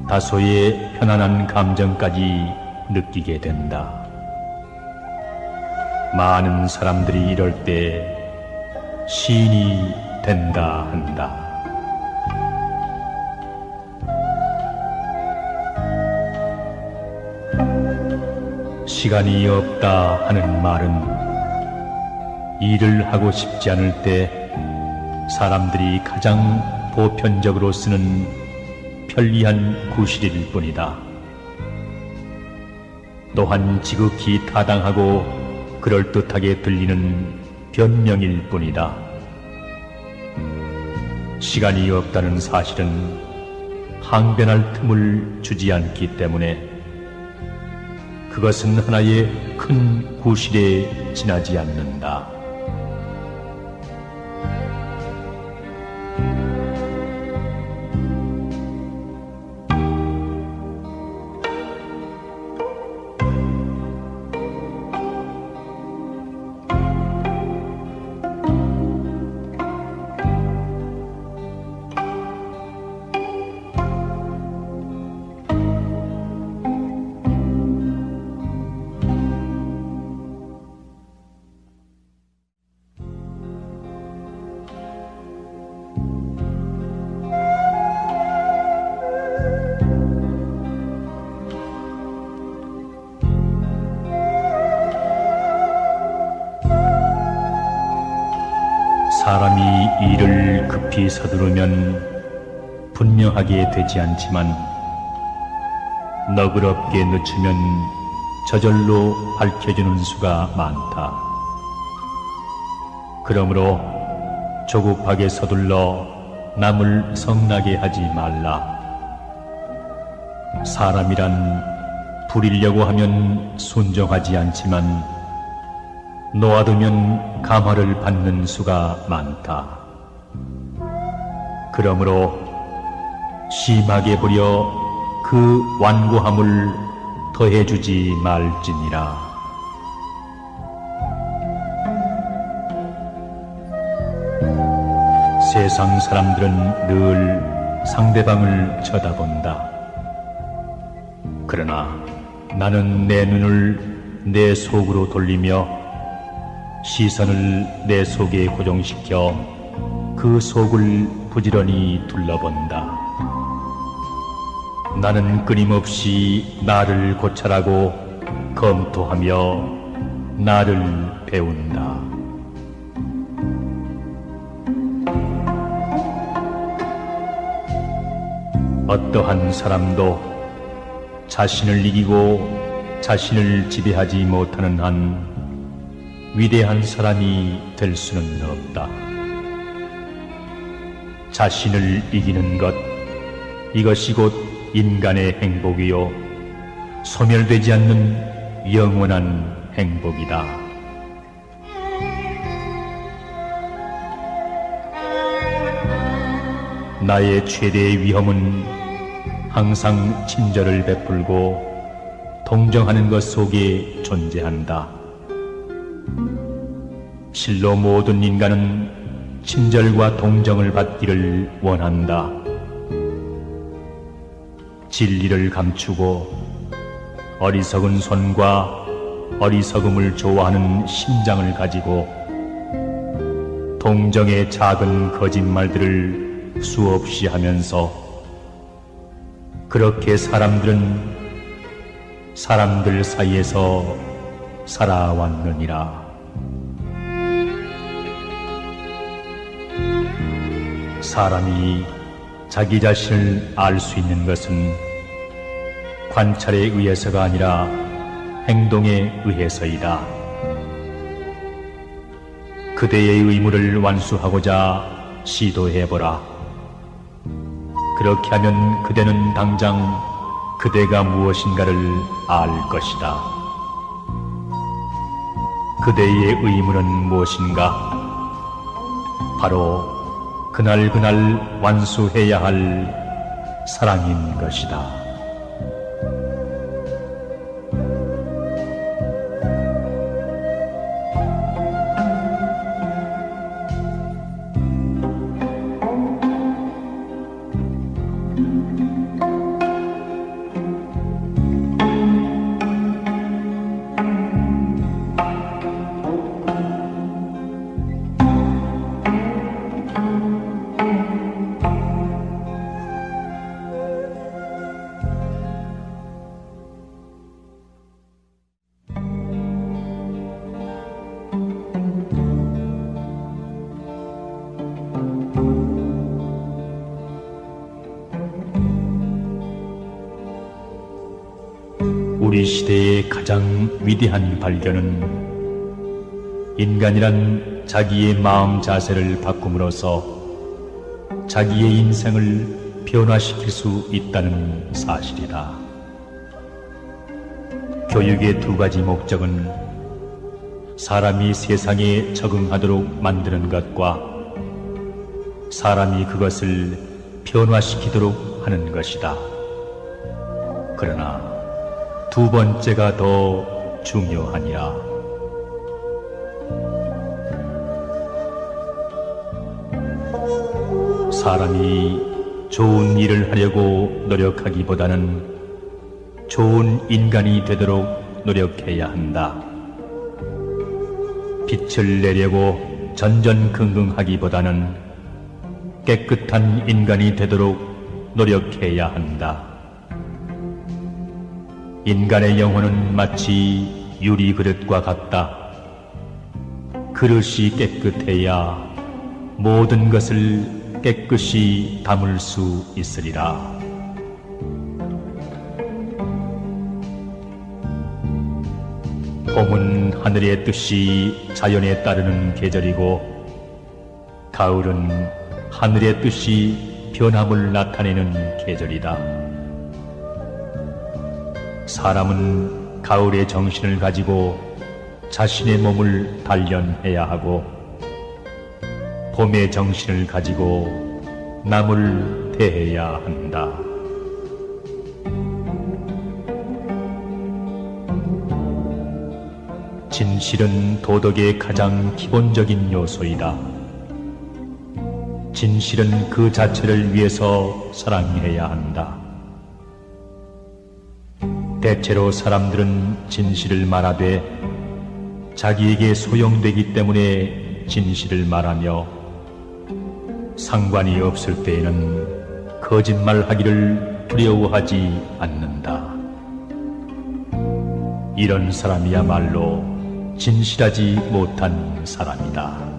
다소의 편안한 감정까지 느끼게 된다. 많은 사람들이 이럴 때 시인이 된다 한다. 시간이 없다 하는 말은 일을 하고 싶지 않을 때 사람들이 가장 보편적으로 쓰는 편리한 구실일 뿐이다. 또한 지극히 타당하고 그럴듯하게 들리는 변명일 뿐이다. 시간이 없다는 사실은 항변할 틈을 주지 않기 때문에 그것은 하나의 큰 구실에 지나지 않는다. 일을 급히 서두르면 분명하게 되지 않지만 너그럽게 늦추면 저절로 밝혀지는 수가 많다. 그러므로 조급하게 서둘러 남을 성나게 하지 말라. 사람이란 부리려고 하면 순종하지 않지만 놓아두면 감화를 받는 수가 많다. 그러므로 심하게 부려 그 완고함을 더해주지 말지니라. 세상 사람들은 늘 상대방을 쳐다본다. 그러나 나는 내 눈을 내 속으로 돌리며 시선을 내 속에 고정시켜 그 속을 부지런히 둘러본다. 나는 끊임없이 나를 고찰하고 검토하며 나를 배운다. 어떠한 사람도 자신을 이기고 자신을 지배하지 못하는 한 위대한 사람이 될 수는 없다. 자신을 이기는 것, 이것이 곧 인간의 행복이요 소멸되지 않는 영원한 행복이다. 나의 최대의 위험은 항상 친절을 베풀고 동정하는 것 속에 존재한다. 실로 모든 인간은 친절과 동정을 받기를 원한다. 진리를 감추고 어리석은 손과 어리석음을 좋아하는 심장을 가지고 동정의 작은 거짓말들을 수없이 하면서 그렇게 사람들은 사람들 사이에서 살아왔느니라. 사람이 자기 자신을 알 수 있는 것은 관찰에 의해서가 아니라 행동에 의해서이다. 그대의 의무를 완수하고자 시도해보라. 그렇게 하면 그대는 당장 그대가 무엇인가를 알 것이다. 그대의 의무는 무엇인가? 바로 그날 완수해야 할 사랑인 것이다. 우리 시대의 가장 위대한 발견은 인간이란 자기의 마음 자세를 바꿈으로써 자기의 인생을 변화시킬 수 있다는 사실이다. 교육의 두 가지 목적은 사람이 세상에 적응하도록 만드는 것과 사람이 그것을 변화시키도록 하는 것이다. 그러나 두 번째가 더 중요하니라. 사람이 좋은 일을 하려고 노력하기보다는 좋은 인간이 되도록 노력해야 한다. 빛을 내려고 전전긍긍하기보다는 깨끗한 인간이 되도록 노력해야 한다. 인간의 영혼은 마치 유리 그릇과 같다. 그릇이 깨끗해야 모든 것을 깨끗이 담을 수 있으리라. 봄은 하늘의 뜻이 자연에 따르는 계절이고 가을은 하늘의 뜻이 변함을 나타내는 계절이다. 사람은 가을의 정신을 가지고 자신의 몸을 단련해야 하고 봄의 정신을 가지고 남을 대해야 한다. 진실은 도덕의 가장 기본적인 요소이다. 진실은 그 자체를 위해서 사랑해야 한다. 대체로 사람들은 진실을 말하되 자기에게 소용되기 때문에 진실을 말하며 상관이 없을 때에는 거짓말하기를 두려워하지 않는다. 이런 사람이야말로 진실하지 못한 사람이다.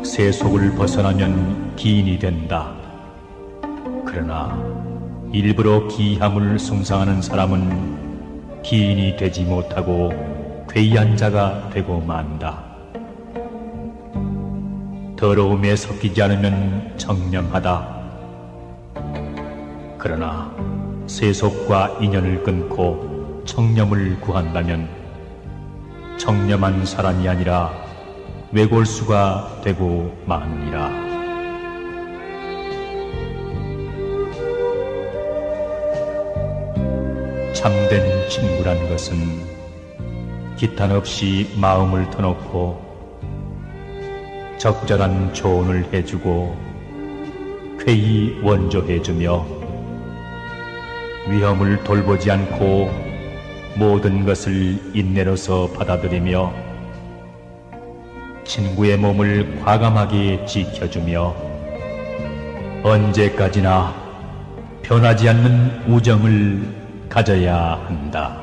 세속을 벗어나면 기인이 된다. 그러나 일부러 기함을 숭상하는 사람은 기인이 되지 못하고 괴이한 자가 되고 만다. 더러움에 섞이지 않으면 청렴하다. 그러나 세속과 인연을 끊고 청렴을 구한다면 청렴한 사람이 아니라 외골수가 되고 마느니라. 참된 친구란 것은 기탄 없이 마음을 터놓고 적절한 조언을 해주고 쾌히 원조해주며 위험을 돌보지 않고 모든 것을 인내로서 받아들이며 친구의 몸을 과감하게 지켜주며 언제까지나 변하지 않는 우정을 가져야 한다.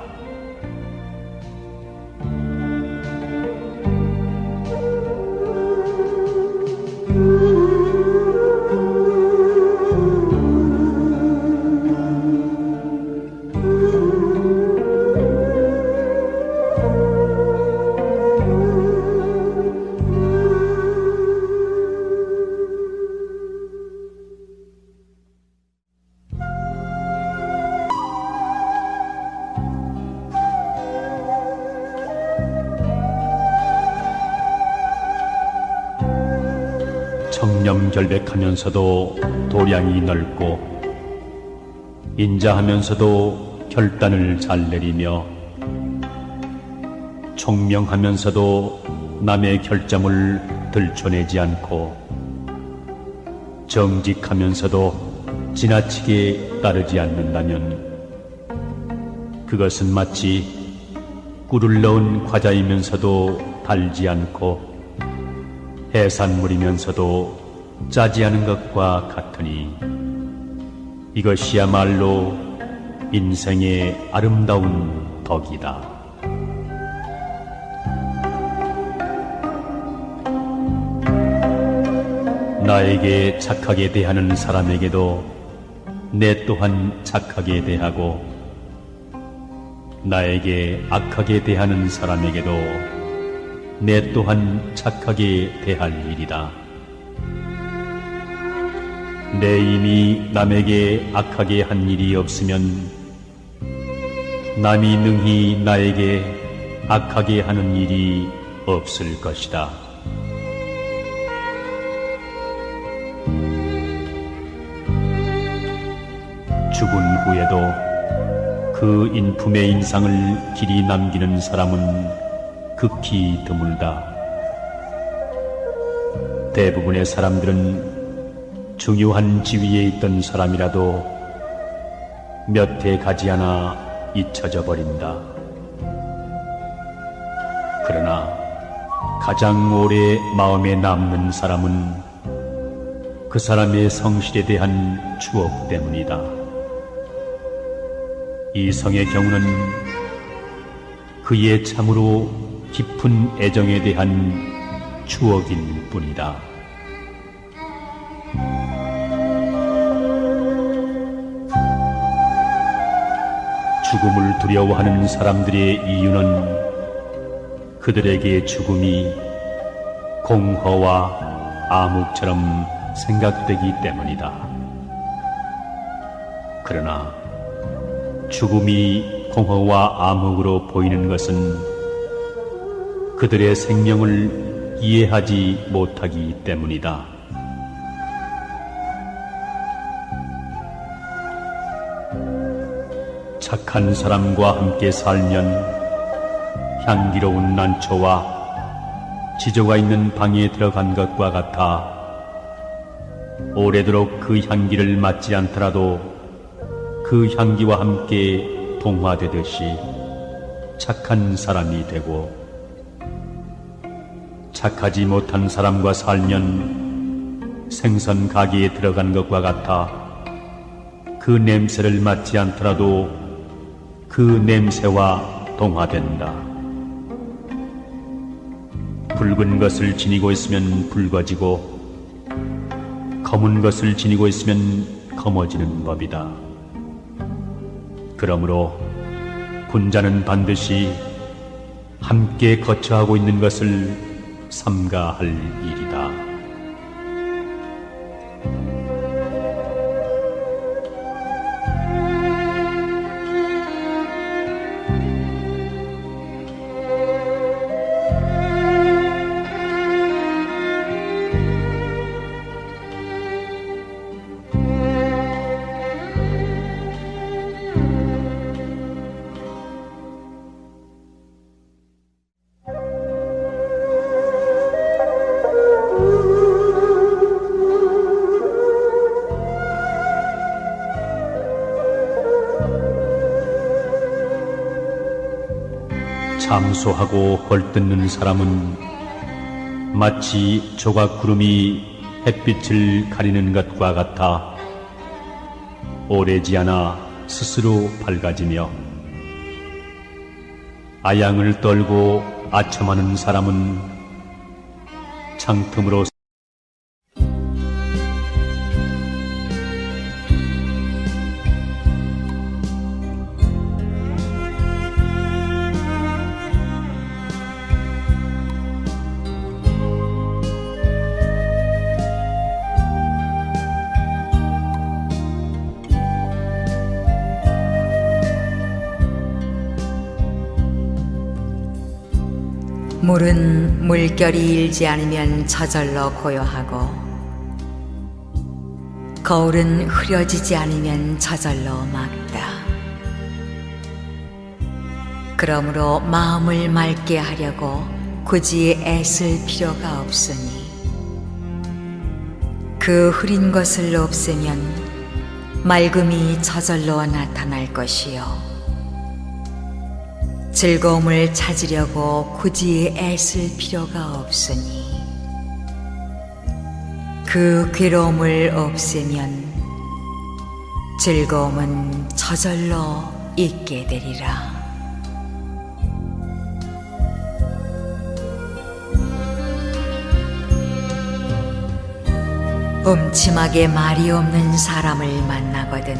청렴결백하면서도 도량이 넓고 인자하면서도 결단을 잘 내리며 총명하면서도 남의 결점을 들춰내지 않고 정직하면서도 지나치게 따르지 않는다면 그것은 마치 꿀을 넣은 과자이면서도 달지 않고 해산물이면서도 짜지 않은 것과 같으니 이것이야말로 인생의 아름다운 덕이다. 나에게 착하게 대하는 사람에게도 내 또한 착하게 대하고 나에게 악하게 대하는 사람에게도 내 또한 착하게 대할 일이다. 내 이미 남에게 악하게 한 일이 없으면 남이 능히 나에게 악하게 하는 일이 없을 것이다. 죽은 후에도 그 인품의 인상을 길이 남기는 사람은 극히 드물다. 대부분의 사람들은 중요한 지위에 있던 사람이라도 몇 해 가지 않아 잊혀져 버린다. 그러나 가장 오래 마음에 남는 사람은 그 사람의 성실에 대한 추억 때문이다. 이성의 경우는 그의 참으로 깊은 애정에 대한 추억일 뿐이다. 죽음을 두려워하는 사람들의 이유는 그들에게 죽음이 공허와 암흑처럼 생각되기 때문이다. 그러나 죽음이 공허와 암흑으로 보이는 것은 그들의 생명을 이해하지 못하기 때문이다. 착한 사람과 함께 살면 향기로운 난초와 지조가 있는 방에 들어간 것과 같아 오래도록 그 향기를 맡지 않더라도 그 향기와 함께 동화되듯이 착한 사람이 되고, 착하지 못한 사람과 살면 생선 가게에 들어간 것과 같아 그 냄새를 맡지 않더라도 그 냄새와 동화된다. 붉은 것을 지니고 있으면 붉어지고 검은 것을 지니고 있으면 검어지는 법이다. 그러므로 군자는 반드시 함께 거처하고 있는 것을 삼가할 일이다. 참소하고 헐뜯는 사람은 마치 조각구름이 햇빛을 가리는 것과 같아 오래지 않아 스스로 밝아지며, 아양을 떨고 아첨하는 사람은 창틈으로 물은 물결이 일지 않으면 저절로 고요하고, 거울은 흐려지지 않으면 저절로 막다. 그러므로 마음을 맑게 하려고 굳이 애쓸 필요가 없으니, 그 흐린 것을 없애면 맑음이 저절로 나타날 것이요, 즐거움을 찾으려고 굳이 애쓸 필요가 없으니, 그 괴로움을 없애면 즐거움은 저절로 있게 되리라. 음침하게 말이 없는 사람을 만나거든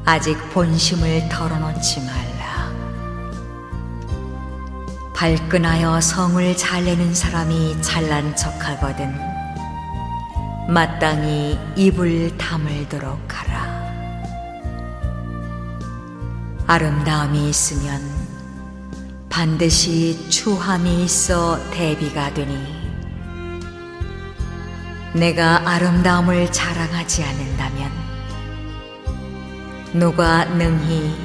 아직 본심을 털어놓지 말라. 발끈하여 성을 잘 내는 사람이 잘난 척하거든 마땅히 입을 다물도록 하라. 아름다움이 있으면 반드시 추함이 있어 대비가 되니, 내가 아름다움을 자랑하지 않는다면 누가 능히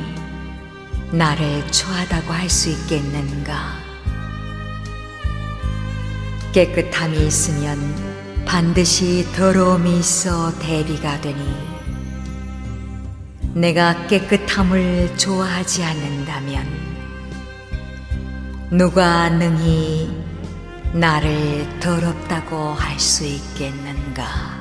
나를 추하다고 할 수 있겠는가? 깨끗함이 있으면 반드시 더러움이 있어 대비가 되니, 내가 깨끗함을 좋아하지 않는다면 누가 능히 나를 더럽다고 할 수 있겠는가?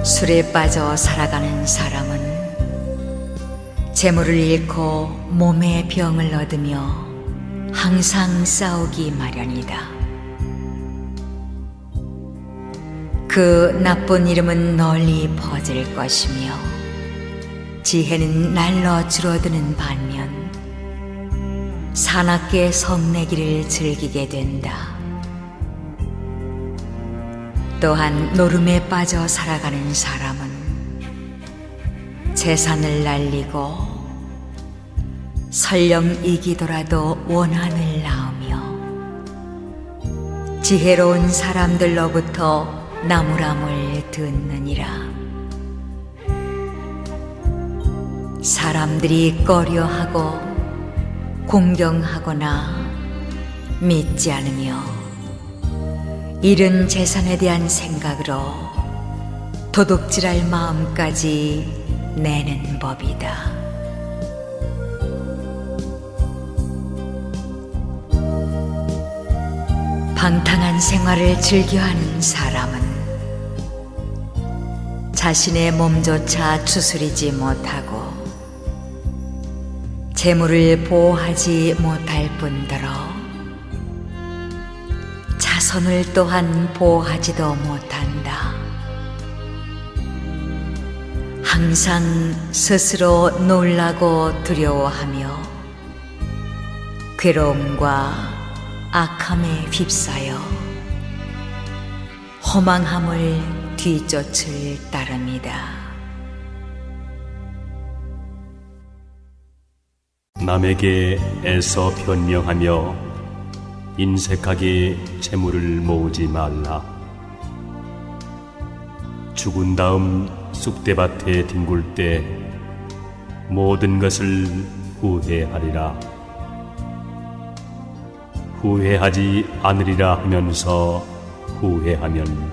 술에 빠져 살아가는 사람은 재물을 잃고 몸에 병을 얻으며 항상 싸우기 마련이다. 그 나쁜 이름은 널리 퍼질 것이며 지혜는 날로 줄어드는 반면 사납게 성내기를 즐기게 된다. 또한 노름에 빠져 살아가는 사람은 재산을 날리고 설령 이기더라도 원한을 낳으며 지혜로운 사람들로부터 나무람을 듣느니라. 사람들이 꺼려하고 공경하거나 믿지 않으며 잃은 재산에 대한 생각으로 도둑질할 마음까지 내는 법이다. 방탕한 생활을 즐겨하는 사람은 자신의 몸조차 추스리지 못하고 재물을 보호하지 못할 뿐더러 자손을 또한 보호하지도 못한다. 항상 스스로 놀라고 두려워하며 괴로움과 악함에 휩싸여 허망함을 뒤쫓을 따름이다. 남에게 애써 변명하며 인색하게 재물을 모으지 말라. 죽은 다음 쑥대밭에 뒹굴 때 모든 것을 후회하리라. 후회하지 않으리라 하면서 후회하면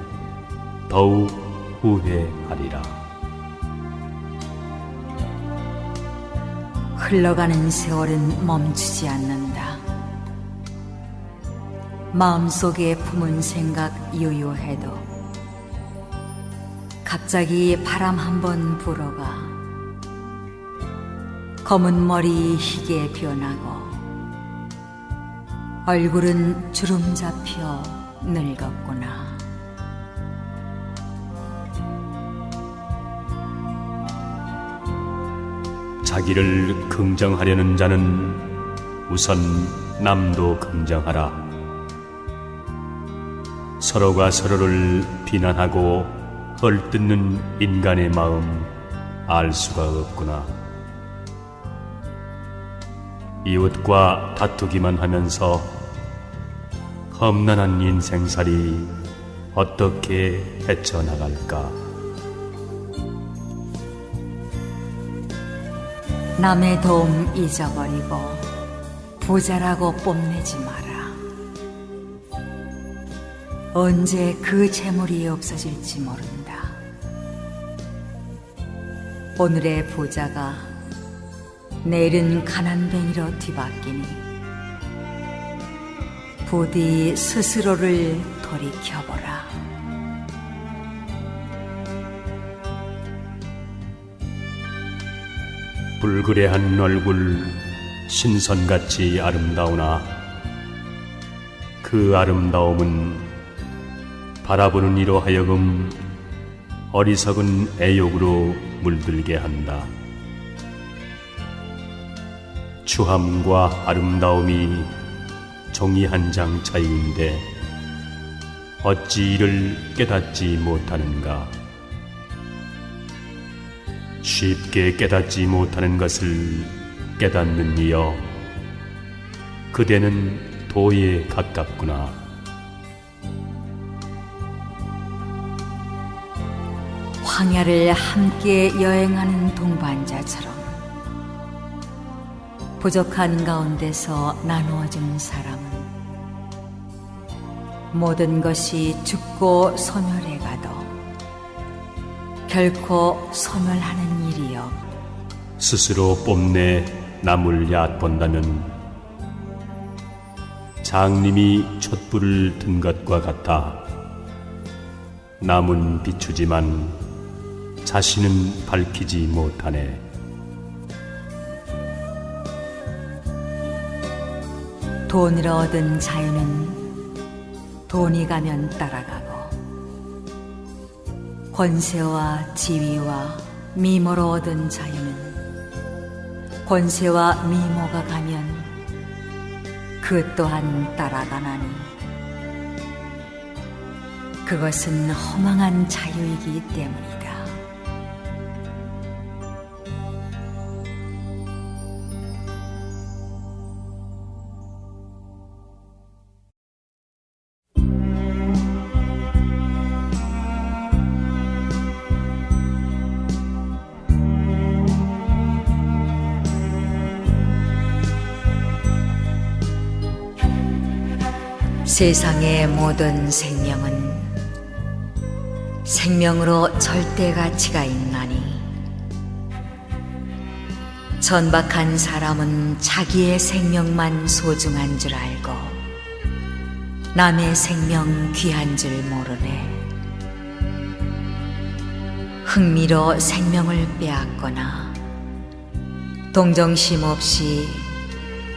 더욱 후회하리라. 흘러가는 세월은 멈추지 않는다. 마음속에 품은 생각 유유해도 갑자기 바람 한번 불어가 검은 머리 희게 변하고 얼굴은 주름 잡혀 늙었구나. 자기를 긍정하려는 자는 우선 남도 긍정하라. 서로가 서로를 비난하고 헐뜯는 인간의 마음 알 수가 없구나. 이웃과 다투기만 하면서 험난한 인생살이 어떻게 헤쳐나갈까? 남의 도움 잊어버리고 부자라고 뽐내지 마라. 언제 그 재물이 없어질지 모른다. 오늘의 부자가 내일은 가난뱅이로 뒤바뀌니 부디 스스로를 돌이켜보라. 불그레한 얼굴 신선같이 아름다우나 그 아름다움은 바라보는 이로 하여금 어리석은 애욕으로 물들게 한다. 추함과 아름다움이 종이 한 장 차이인데 어찌 이를 깨닫지 못하는가? 쉽게 깨닫지 못하는 것을 깨닫는 이여, 그대는 도에 가깝구나. 황야를 함께 여행하는 동반자처럼 부족한 가운데서 나누어주는 사람은 모든 것이 죽고 소멸해 가도 결코 소멸하는 일이 없. 스스로 뽐내 남을 얕본다면 장님이 촛불을 든 것과 같아. 남은 비추지만 자신은 밝히지 못하네. 돈을 얻은 자유는 돈이 가면 따라가고, 권세와 지위와 미모로 얻은 자유는 권세와 미모가 가면 그 또한 따라가나니, 그것은 허망한 자유이기 때문이다. 세상의 모든 생명은 생명으로 절대 가치가 있나니, 천박한 사람은 자기의 생명만 소중한 줄 알고 남의 생명 귀한 줄 모르네. 흥미로 생명을 빼앗거나 동정심 없이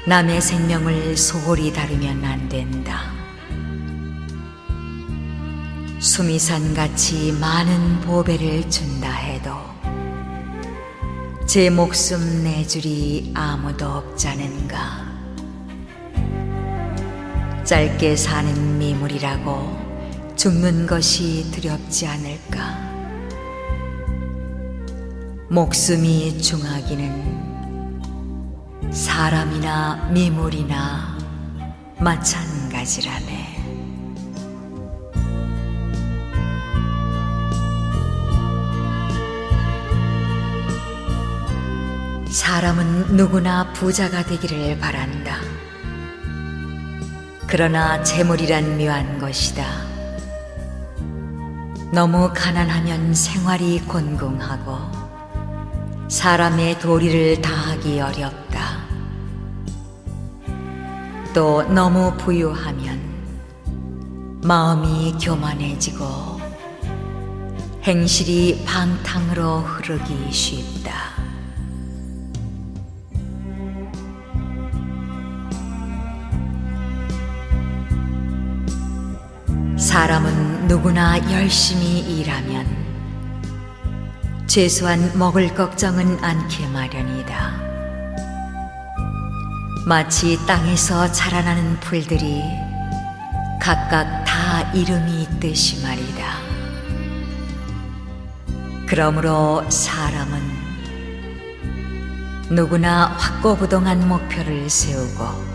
남의 생명을 소홀히 다루면 안 된다. 수미산같이 많은 보배를 준다 해도 제 목숨 내줄이 아무도 없자는가. 짧게 사는 미물이라고 죽는 것이 두렵지 않을까. 목숨이 중하기는 사람이나 미물이나 마찬가지라네. 사람은 누구나 부자가 되기를 바란다. 그러나 재물이란 묘한 것이다. 너무 가난하면 생활이 곤궁하고 사람의 도리를 다하기 어렵다. 또 너무 부유하면 마음이 교만해지고 행실이 방탕으로 흐르기 쉽다. 사람은 누구나 열심히 일하면 최소한 먹을 걱정은 않게 마련이다. 마치 땅에서 자라나는 풀들이 각각 다 이름이 있듯이 말이다. 그러므로 사람은 누구나 확고부동한 목표를 세우고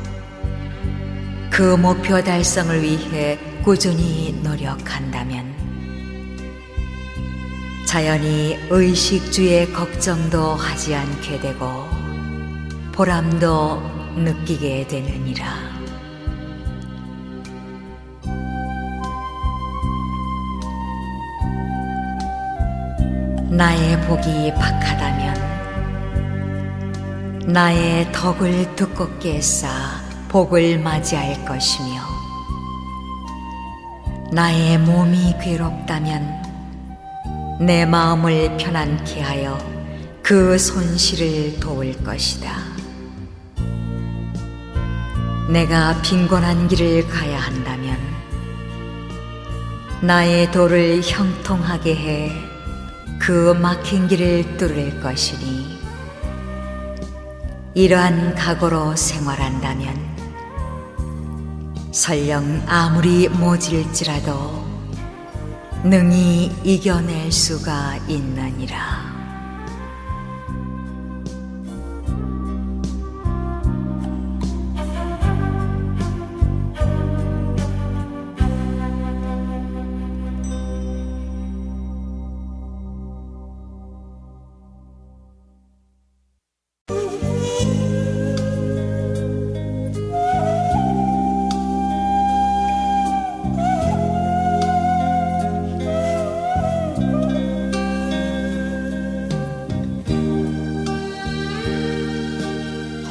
그 목표 달성을 위해 꾸준히 노력한다면 자연히 의식주의 걱정도 하지 않게 되고 보람도 느끼게 되느니라. 나의 복이 박하다면 나의 덕을 두껍게 쌓아 복을 맞이할 것이며, 나의 몸이 괴롭다면 내 마음을 편안케 하여 그 손실을 도울 것이다. 내가 빈곤한 길을 가야 한다면 나의 도를 형통하게 해 그 막힌 길을 뚫을 것이니, 이러한 각오로 생활한다면 설령 아무리 모질지라도 능히 이겨낼 수가 있느니라.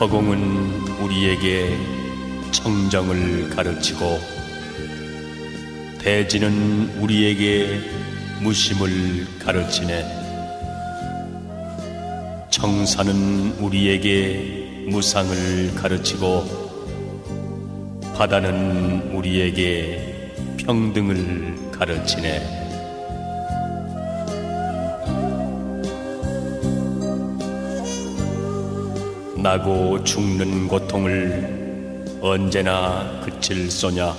허공은 우리에게 청정을 가르치고 대지는 우리에게 무심을 가르치네. 청사는 우리에게 무상을 가르치고 바다는 우리에게 평등을 가르치네. 나고 죽는 고통을 언제나 그칠 소냐.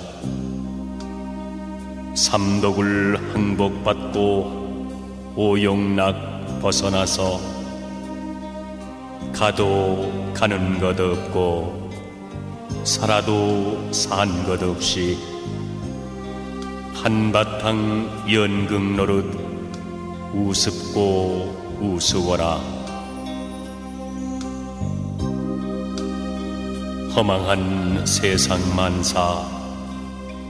삼독을 항복받고 오용락 벗어나서 가도 가는 것 없고 살아도 산 것 없이 한바탕 연극 노릇 우습고 우스워라. 허망한 세상 만사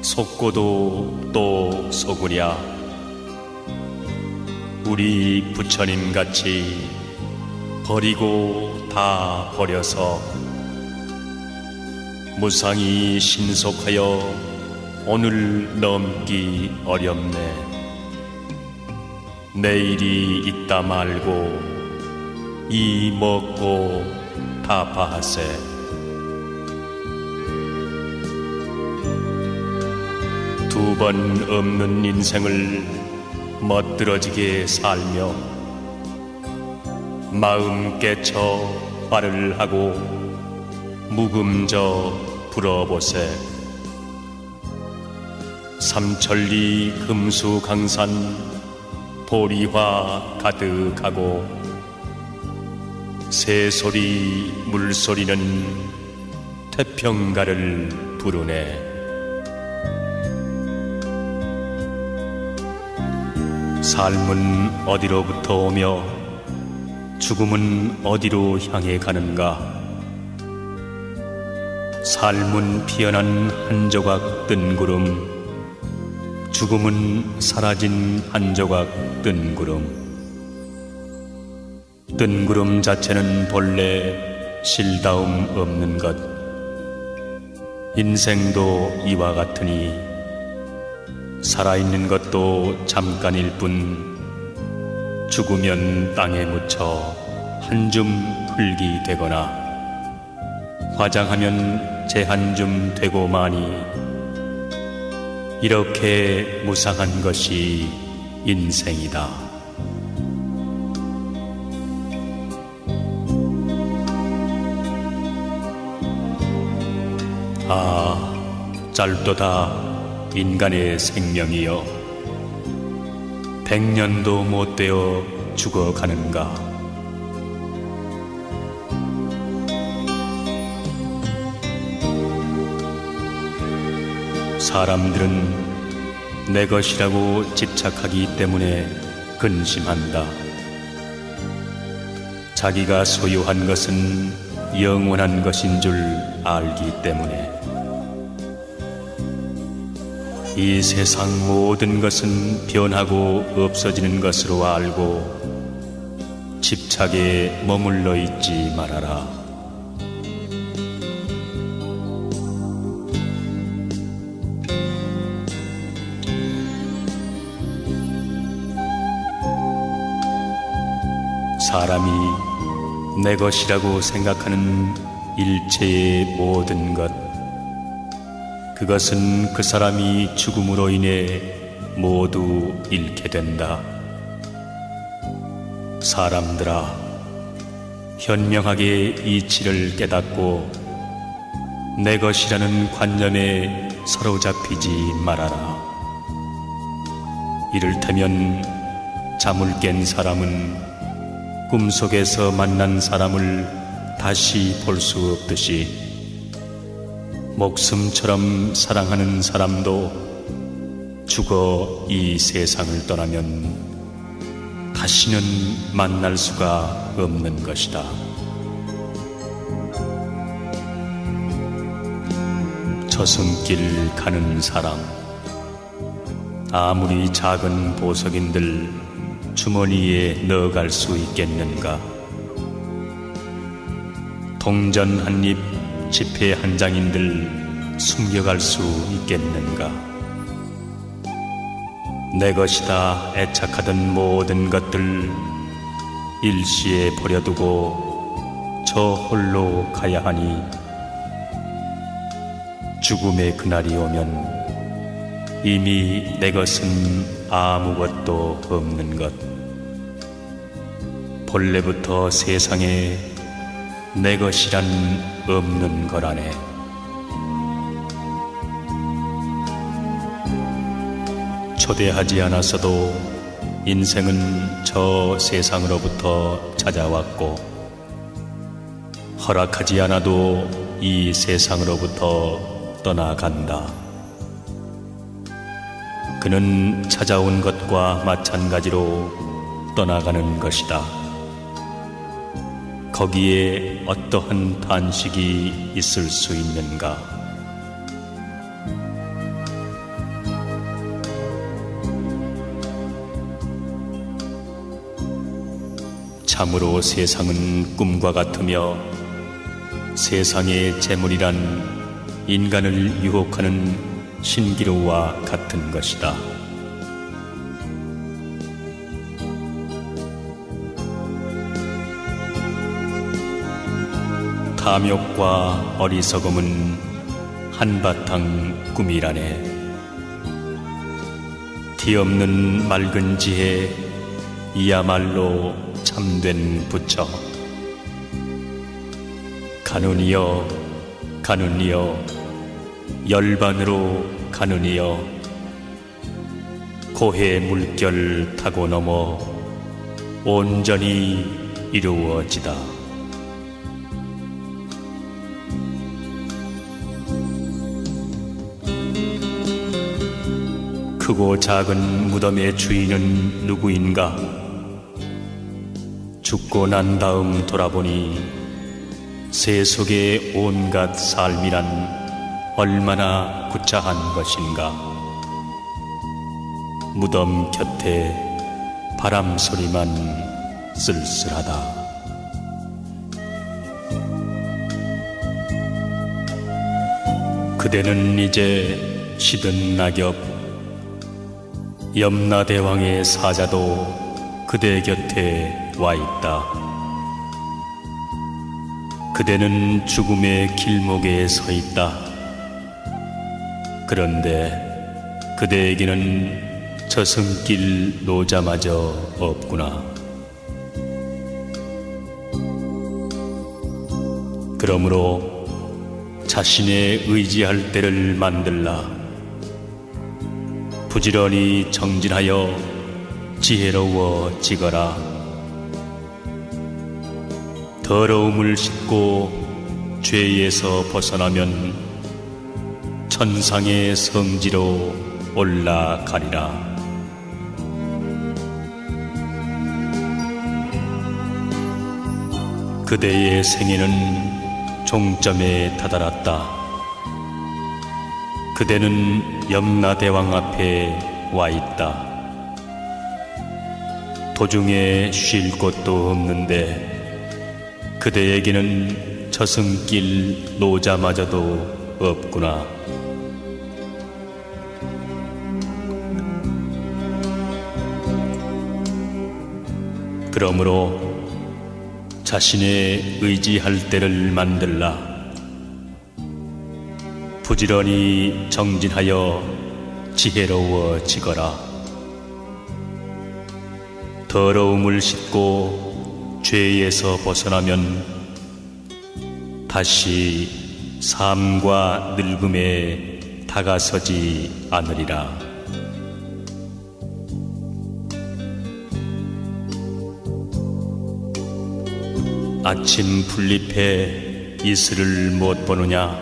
속고도 또 속으랴. 우리 부처님 같이 버리고 다 버려서 무상히 신속하여 오늘 넘기 어렵네. 내일이 있다 말고 이 먹고 타파하세. 두 번 없는 인생을 멋들어지게 살며 마음 깨쳐 화를 하고 묵음져 불어보세. 삼천리 금수강산 보리화 가득하고 새소리 물소리는 태평가를 부르네. 삶은 어디로부터 오며 죽음은 어디로 향해 가는가. 삶은 피어난 한 조각 뜬구름, 죽음은 사라진 한 조각 뜬구름. 뜬구름 자체는 본래 실다움 없는 것. 인생도 이와 같으니 살아있는 것도 잠깐일 뿐 죽으면 땅에 묻혀 한 줌 흙이 되거나 화장하면 재 한 줌 되고 마니 이렇게 무상한 것이 인생이다. 아, 짧도다 인간의 생명이여. 100년도 못 되어 죽어가는가. 사람들은 내 것이라고 집착하기 때문에 근심한다. 자기가 소유한 것은 영원한 것인 줄 알기 때문에. 이 세상 모든 것은 변하고 없어지는 것으로 알고 집착에 머물러 있지 말아라. 사람이 내 것이라고 생각하는 일체의 모든 것, 그것은 그 사람이 죽음으로 인해 모두 잃게 된다. 사람들아, 현명하게 이치를 깨닫고 내 것이라는 관념에 사로잡히지 말아라. 이를테면 잠을 깬 사람은 꿈속에서 만난 사람을 다시 볼 수 없듯이 목숨처럼 사랑하는 사람도 죽어 이 세상을 떠나면 다시는 만날 수가 없는 것이다. 저승길 가는 사람, 아무리 작은 보석인들 주머니에 넣어갈 수 있겠는가? 동전 한 입, 지폐 한 장인들 숨겨갈 수 있겠는가? 내 것이다 애착하던 모든 것들 일시에 버려두고 저 홀로 가야 하니 죽음의 그날이 오면 이미 내 것은 아무것도 없는 것. 본래부터 세상에 내 것이란 없는 거라네. 초대하지 않았어도 인생은 저 세상으로부터 찾아왔고, 허락하지 않아도 이 세상으로부터 떠나간다. 그는 찾아온 것과 마찬가지로 떠나가는 것이다. 거기에 어떠한 단식이 있을 수 있는가? 참으로 세상은 꿈과 같으며 세상의 재물이란 인간을 유혹하는 신기루와 같은 것이다. 탐욕과 어리석음은 한바탕 꿈이라네. 티없는 맑은 지혜, 이야말로 참된 부처. 가느니여 가느니여 열반으로 가느니여 고해 물결 타고 넘어 온전히 이루어지다. 크고 작은 무덤의 주인은 누구인가? 죽고 난 다음 돌아보니 세속의 온갖 삶이란 얼마나 구차한 것인가. 무덤 곁에 바람 소리만 쓸쓸하다. 그대는 이제 시든 낙엽, 염라대왕의 사자도 그대 곁에 와 있다. 그대는 죽음의 길목에 서 있다. 그런데 그대에게는 저승길 노자마저 없구나. 그러므로 자신의 의지할 때를 만들라. 부지런히 정진하여 지혜로워지거라. 더러움을 씻고 죄에서 벗어나면 천상의 성지로 올라가리라. 그대의 생애는 종점에 다다랐다. 그대는 염라대왕 앞에 와 있다. 도중에 쉴 곳도 없는데 그대에게는 저승길 노자마저도 없구나. 그러므로 자신의 의지할 때를 만들라. 부지런히 정진하여 지혜로워지거라. 더러움을 씻고 죄에서 벗어나면 다시 삶과 늙음에 다가서지 않으리라. 아침 풀잎에 이슬을 못 보느냐?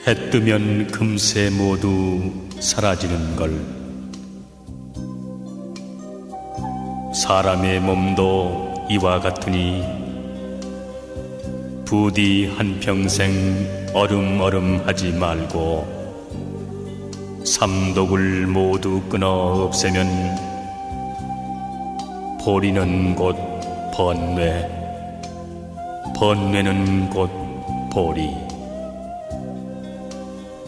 해 뜨면 금세 모두 사라지는 걸. 사람의 몸도 이와 같으니 부디 한평생 얼음얼음 하지 말고 삼독을 모두 끊어 없애면 보리는 곧 번뇌, 번뇌는 곧 보리.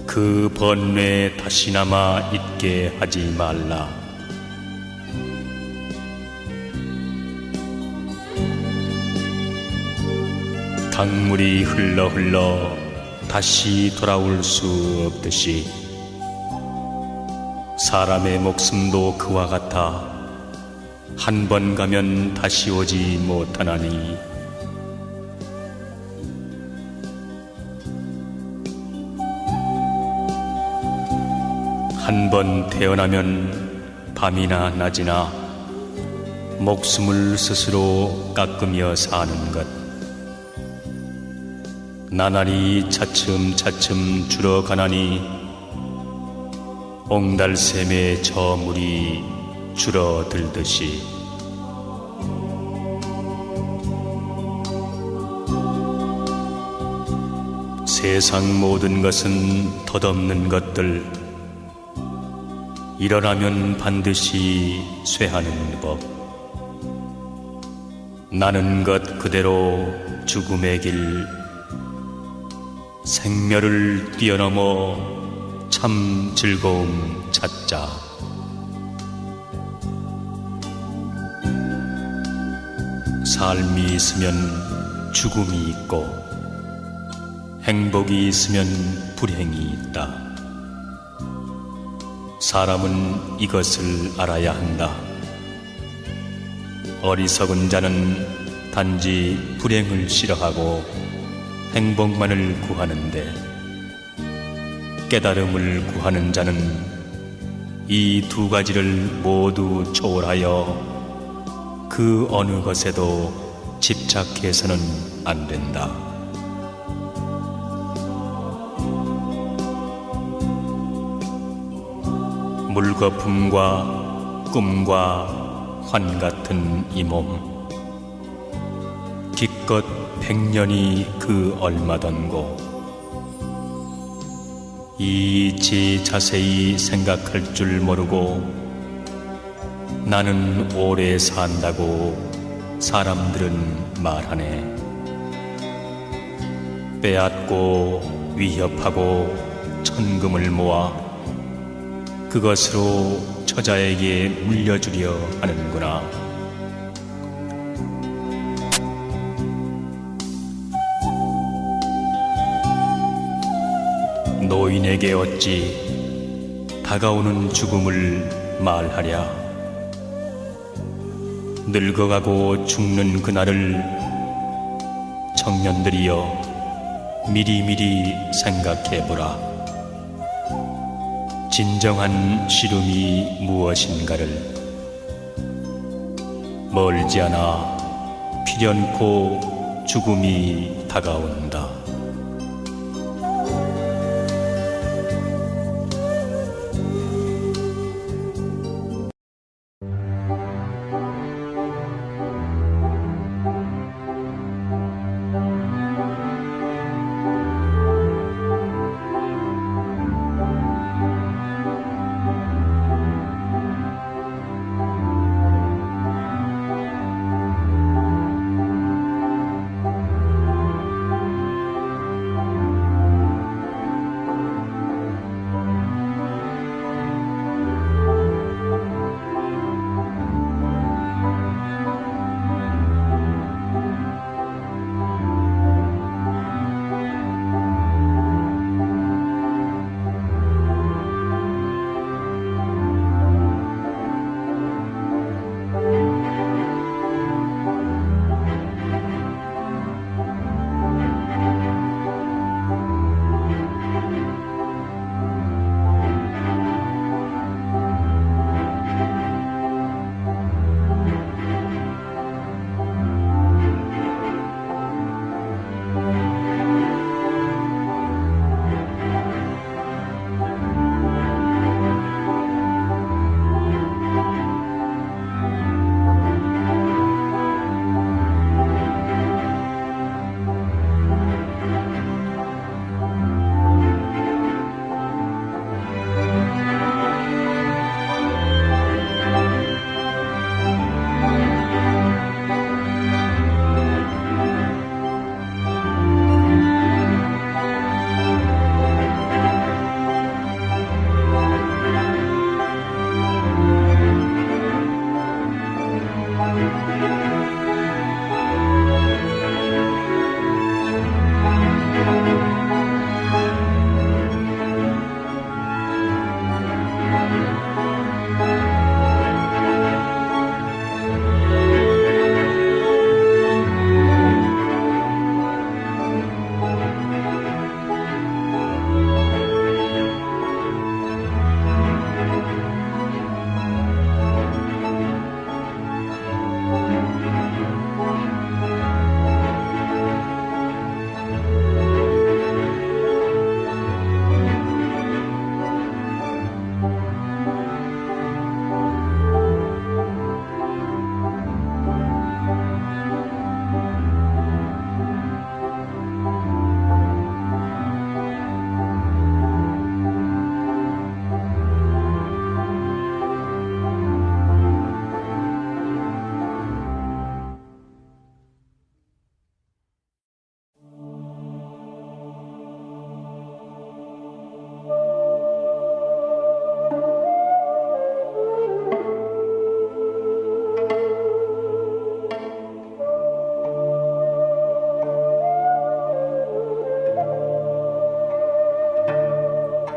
그 번뇌 다시나마 있게 하지 말라. 강물이 흘러 흘러 다시 돌아올 수 없듯이 사람의 목숨도 그와 같아 한 번 가면 다시 오지 못하나니 한 번 태어나면 밤이나 낮이나 목숨을 스스로 깎으며 사는 것, 나날이 차츰차츰 줄어가나니 옹달샘의 저 물이 줄어들듯이 세상 모든 것은 덧없는 것들, 일어나면 반드시 쇠하는 법. 나는 것 그대로 죽음의 길, 생멸을 뛰어넘어 참 즐거움 찾자. 삶이 있으면 죽음이 있고 행복이 있으면 불행이 있다. 사람은 이것을 알아야 한다. 어리석은 자는 단지 불행을 싫어하고 행복만을 구하는데, 깨달음을 구하는 자는 이 두 가지를 모두 초월하여 그 어느 것에도 집착해서는 안 된다. 물거품과 꿈과 환 같은 이 몸, 기껏 100년이 그 얼마던고. 이치 자세히 생각할 줄 모르고 나는 오래 산다고 사람들은 말하네. 빼앗고 위협하고 천금을 모아 그것으로 처자에게 물려주려 하는구나. 노인에게 어찌 다가오는 죽음을 말하랴. 늙어가고 죽는 그날을 청년들이여 미리미리 생각해보라. 진정한 시름이 무엇인가를. 멀지 않아 필연코 죽음이 다가온다.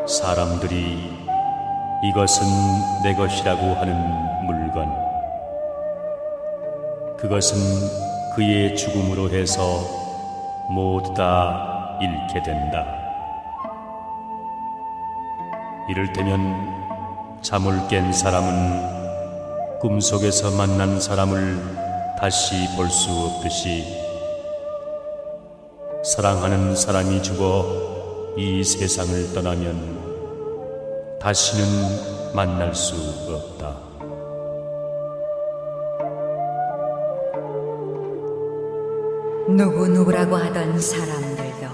사람들이 이것은 내 것이라고 하는 물건, 그것은 그의 죽음으로 해서 모두 다 잃게 된다. 이를테면 잠을 깬 사람은 꿈속에서 만난 사람을 다시 볼 수 없듯이 사랑하는 사람이 죽어 이 세상을 떠나면 다시는 만날 수 없다. 누구누구라고 하던 사람들도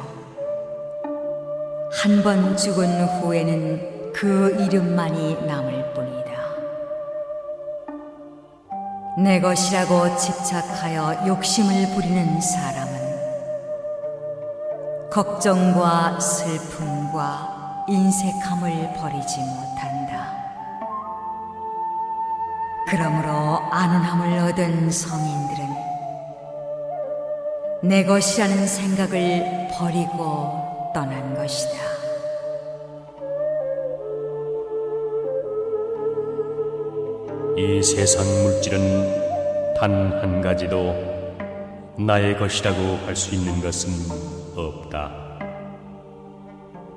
한 번 죽은 후에는 그 이름만이 남을 뿐이다. 내 것이라고 집착하여 욕심을 부리는 사람은 걱정과 슬픔과 인색함을 버리지 못한다. 그러므로 안온함을 얻은 성인들은 내 것이라는 생각을 버리고 떠난 것이다. 이 세상 물질은 단 한 가지도 나의 것이라고 할 수 있는 것은 없다.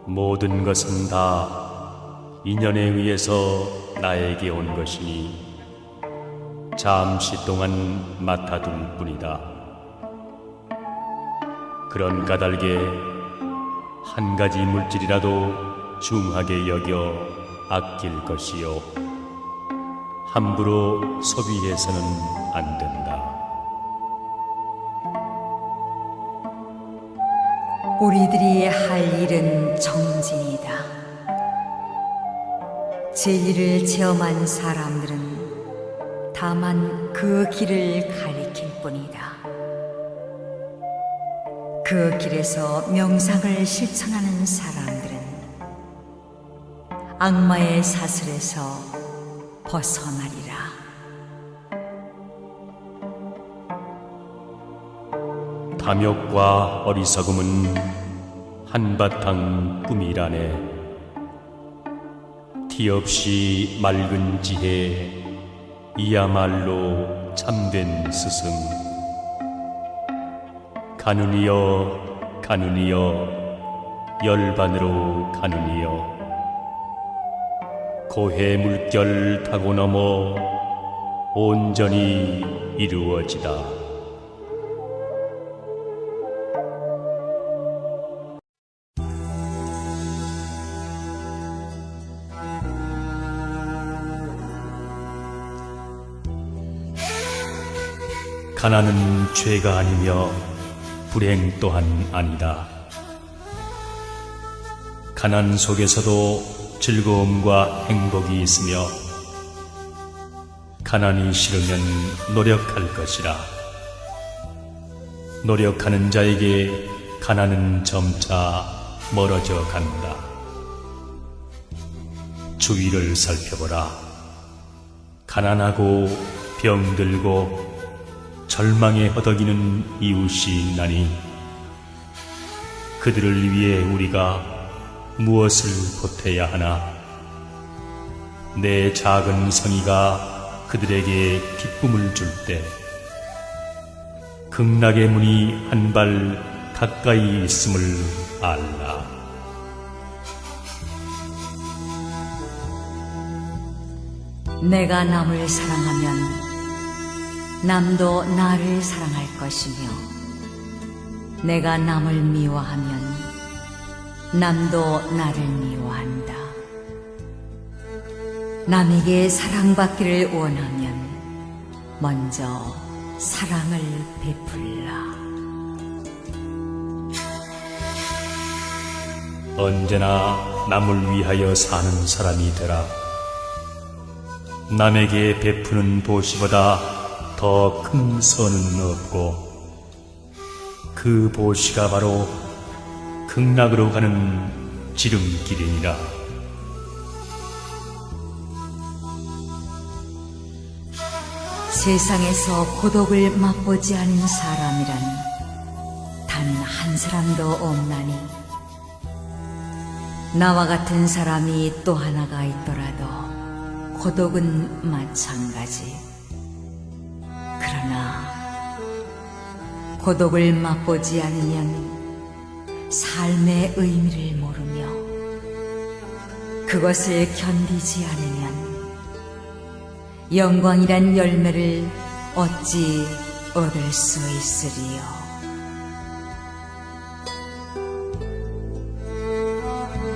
모든 것은 다 인연에 의해서 나에게 온 것이니 잠시 동안 맡아둘 뿐이다. 그런 까닭에 한 가지 물질이라도 중하게 여겨 아낄 것이요, 함부로 소비해서는 안 된다. 우리들이 할 일은 정진이다. 진리를 체험한 사람들은 다만 그 길을 가리킬 뿐이다. 그 길에서 명상을 실천하는 사람들은 악마의 사슬에서 벗어나리라. 탐욕과 어리석음은 한바탕 꿈이라네. 티 없이 맑은 지혜, 이야말로 참된 스승. 가누니여 가누니여 열반으로 가누니여, 고해 물결 타고 넘어 온전히 이루어지다. 가난은 죄가 아니며 불행 또한 아니다. 가난 속에서도 즐거움과 행복이 있으며 가난이 싫으면 노력할 것이라. 노력하는 자에게 가난은 점차 멀어져 간다. 주위를 살펴보라. 가난하고 병들고 절망에 허덕이는 이웃이 있나니 그들을 위해 우리가 무엇을 보태야 하나? 내 작은 성의가 그들에게 기쁨을 줄 때 극락의 문이 한 발 가까이 있음을 알라. 내가 남을 사랑하면 남도 나를 사랑할 것이며, 내가 남을 미워하면 남도 나를 미워한다. 남에게 사랑받기를 원하면 먼저 사랑을 베풀라. 언제나 남을 위하여 사는 사람이 되라. 남에게 베푸는 보시보다 더 큰 선은 없고, 그 보시가 바로 극락으로 가는 지름길이니라. 세상에서 고독을 맛보지 않은 사람이란 단 한 사람도 없나니, 나와 같은 사람이 또 하나가 있더라도 고독은 마찬가지. 그러나 고독을 맛보지 않으면 삶의 의미를 모르며 그것을 견디지 않으면 영광이란 열매를 어찌 얻을 수 있으리요.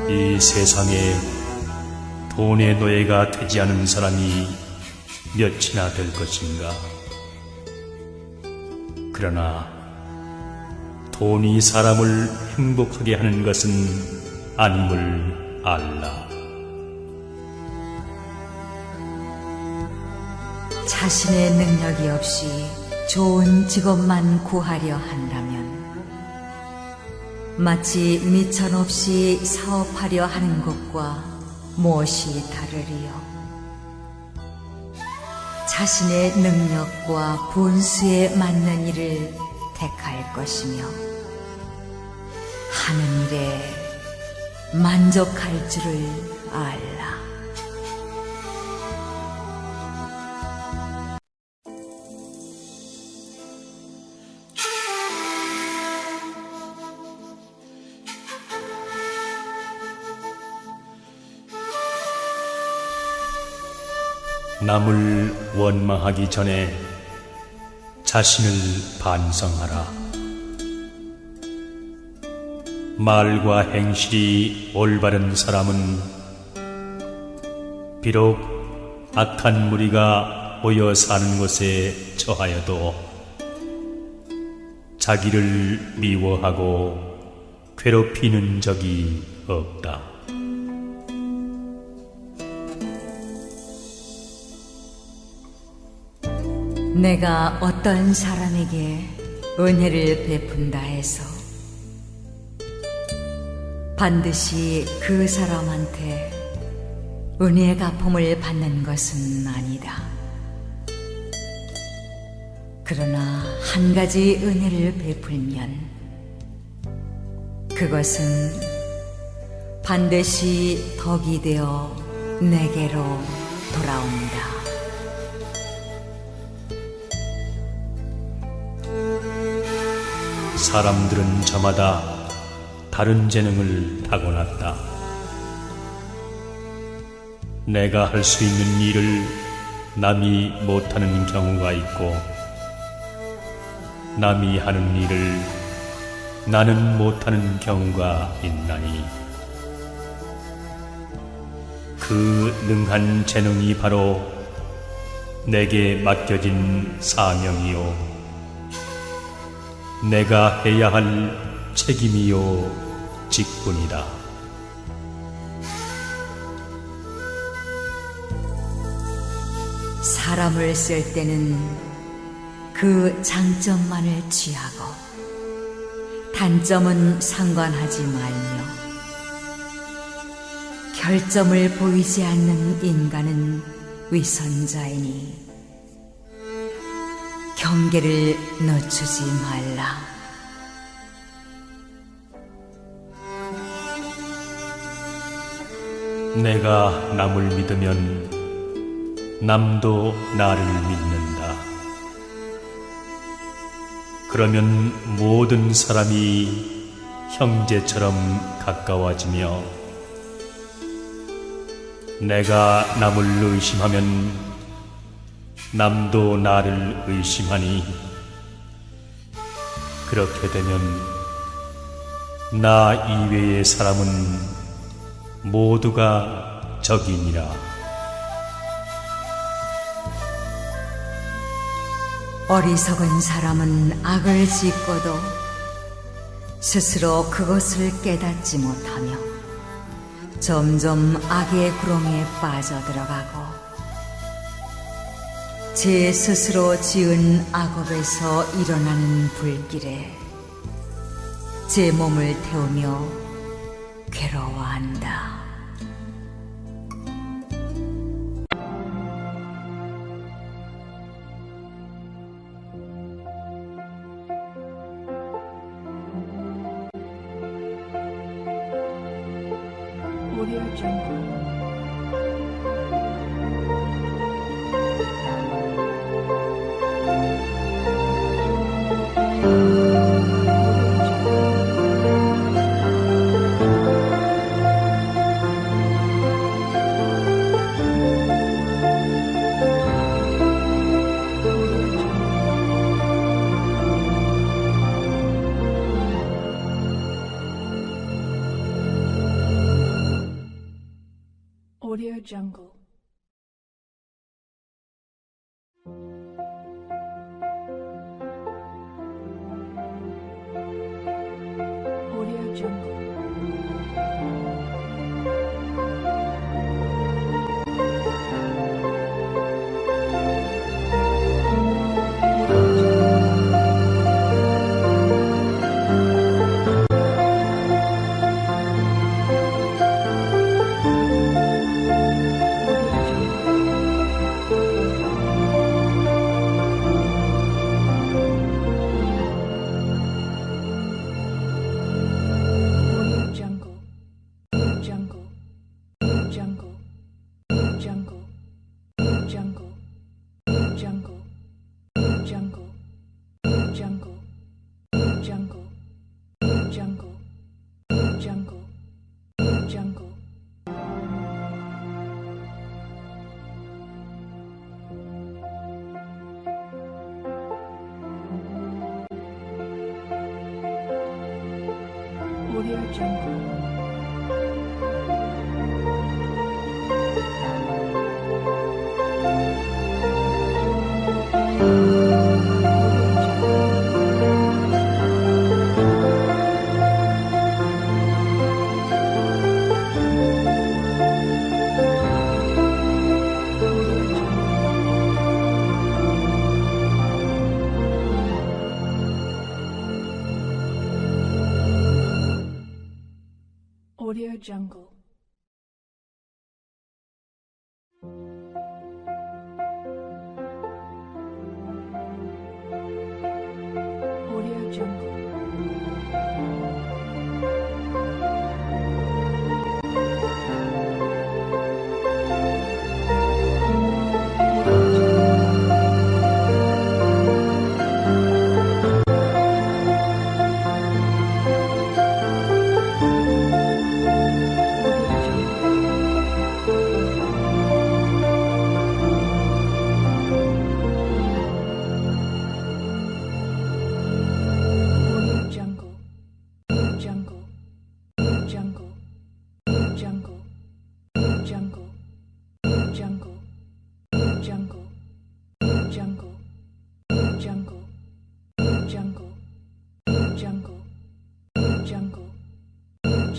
이 세상에 돈의 노예가 되지 않은 사람이 몇이나 될 것인가? 그러나 돈이 사람을 행복하게 하는 것은 아님을 알라. 자신의 능력이 없이 좋은 직업만 구하려 한다면 마치 미천 없이 사업하려 하는 것과 무엇이 다르리요. 자신의 능력과 본수에 맞는 일을 택할 것이며 하는 일에 만족할 줄을 알라. 남을 원망하기 전에 자신을 반성하라. 말과 행실이 올바른 사람은 비록 악한 무리가 모여 사는 곳에 처하여도 자기를 미워하고 괴롭히는 적이 없다. 내가 어떤 사람에게 은혜를 베푼다 해서 반드시 그 사람한테 은혜의 갚음을 받는 것은 아니다. 그러나 한 가지 은혜를 베풀면 그것은 반드시 덕이 되어 내게로 돌아온다. 사람들은 저마다 다른 재능을 타고났다. 내가 할 수 있는 일을 남이 못하는 경우가 있고 남이 하는 일을 나는 못하는 경우가 있나니 그 능한 재능이 바로 내게 맡겨진 사명이요 내가 해야 할 책임이요 직분이다. 사람을 쓸 때는 그 장점만을 취하고 단점은 상관하지 말며 결점을 보이지 않는 인간은 위선자이니 경계를 늦추지 말라. 내가 남을 믿으면 남도 나를 믿는다. 그러면 모든 사람이 형제처럼 가까워지며 내가 남을 의심하면 남도 나를 의심하니 그렇게 되면 나 이외의 사람은 모두가 적이니라. 어리석은 사람은 악을 짓고도 스스로 그것을 깨닫지 못하며 점점 악의 구렁에 빠져들어가고 제 스스로 지은 악업에서 일어나는 불길에 제 몸을 태우며 괴로워한다. Audio Jungle. Audio Jungle. Audio Jungle. Audio Jungle. Audio Jungle. Audio Jungle.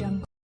Jungle.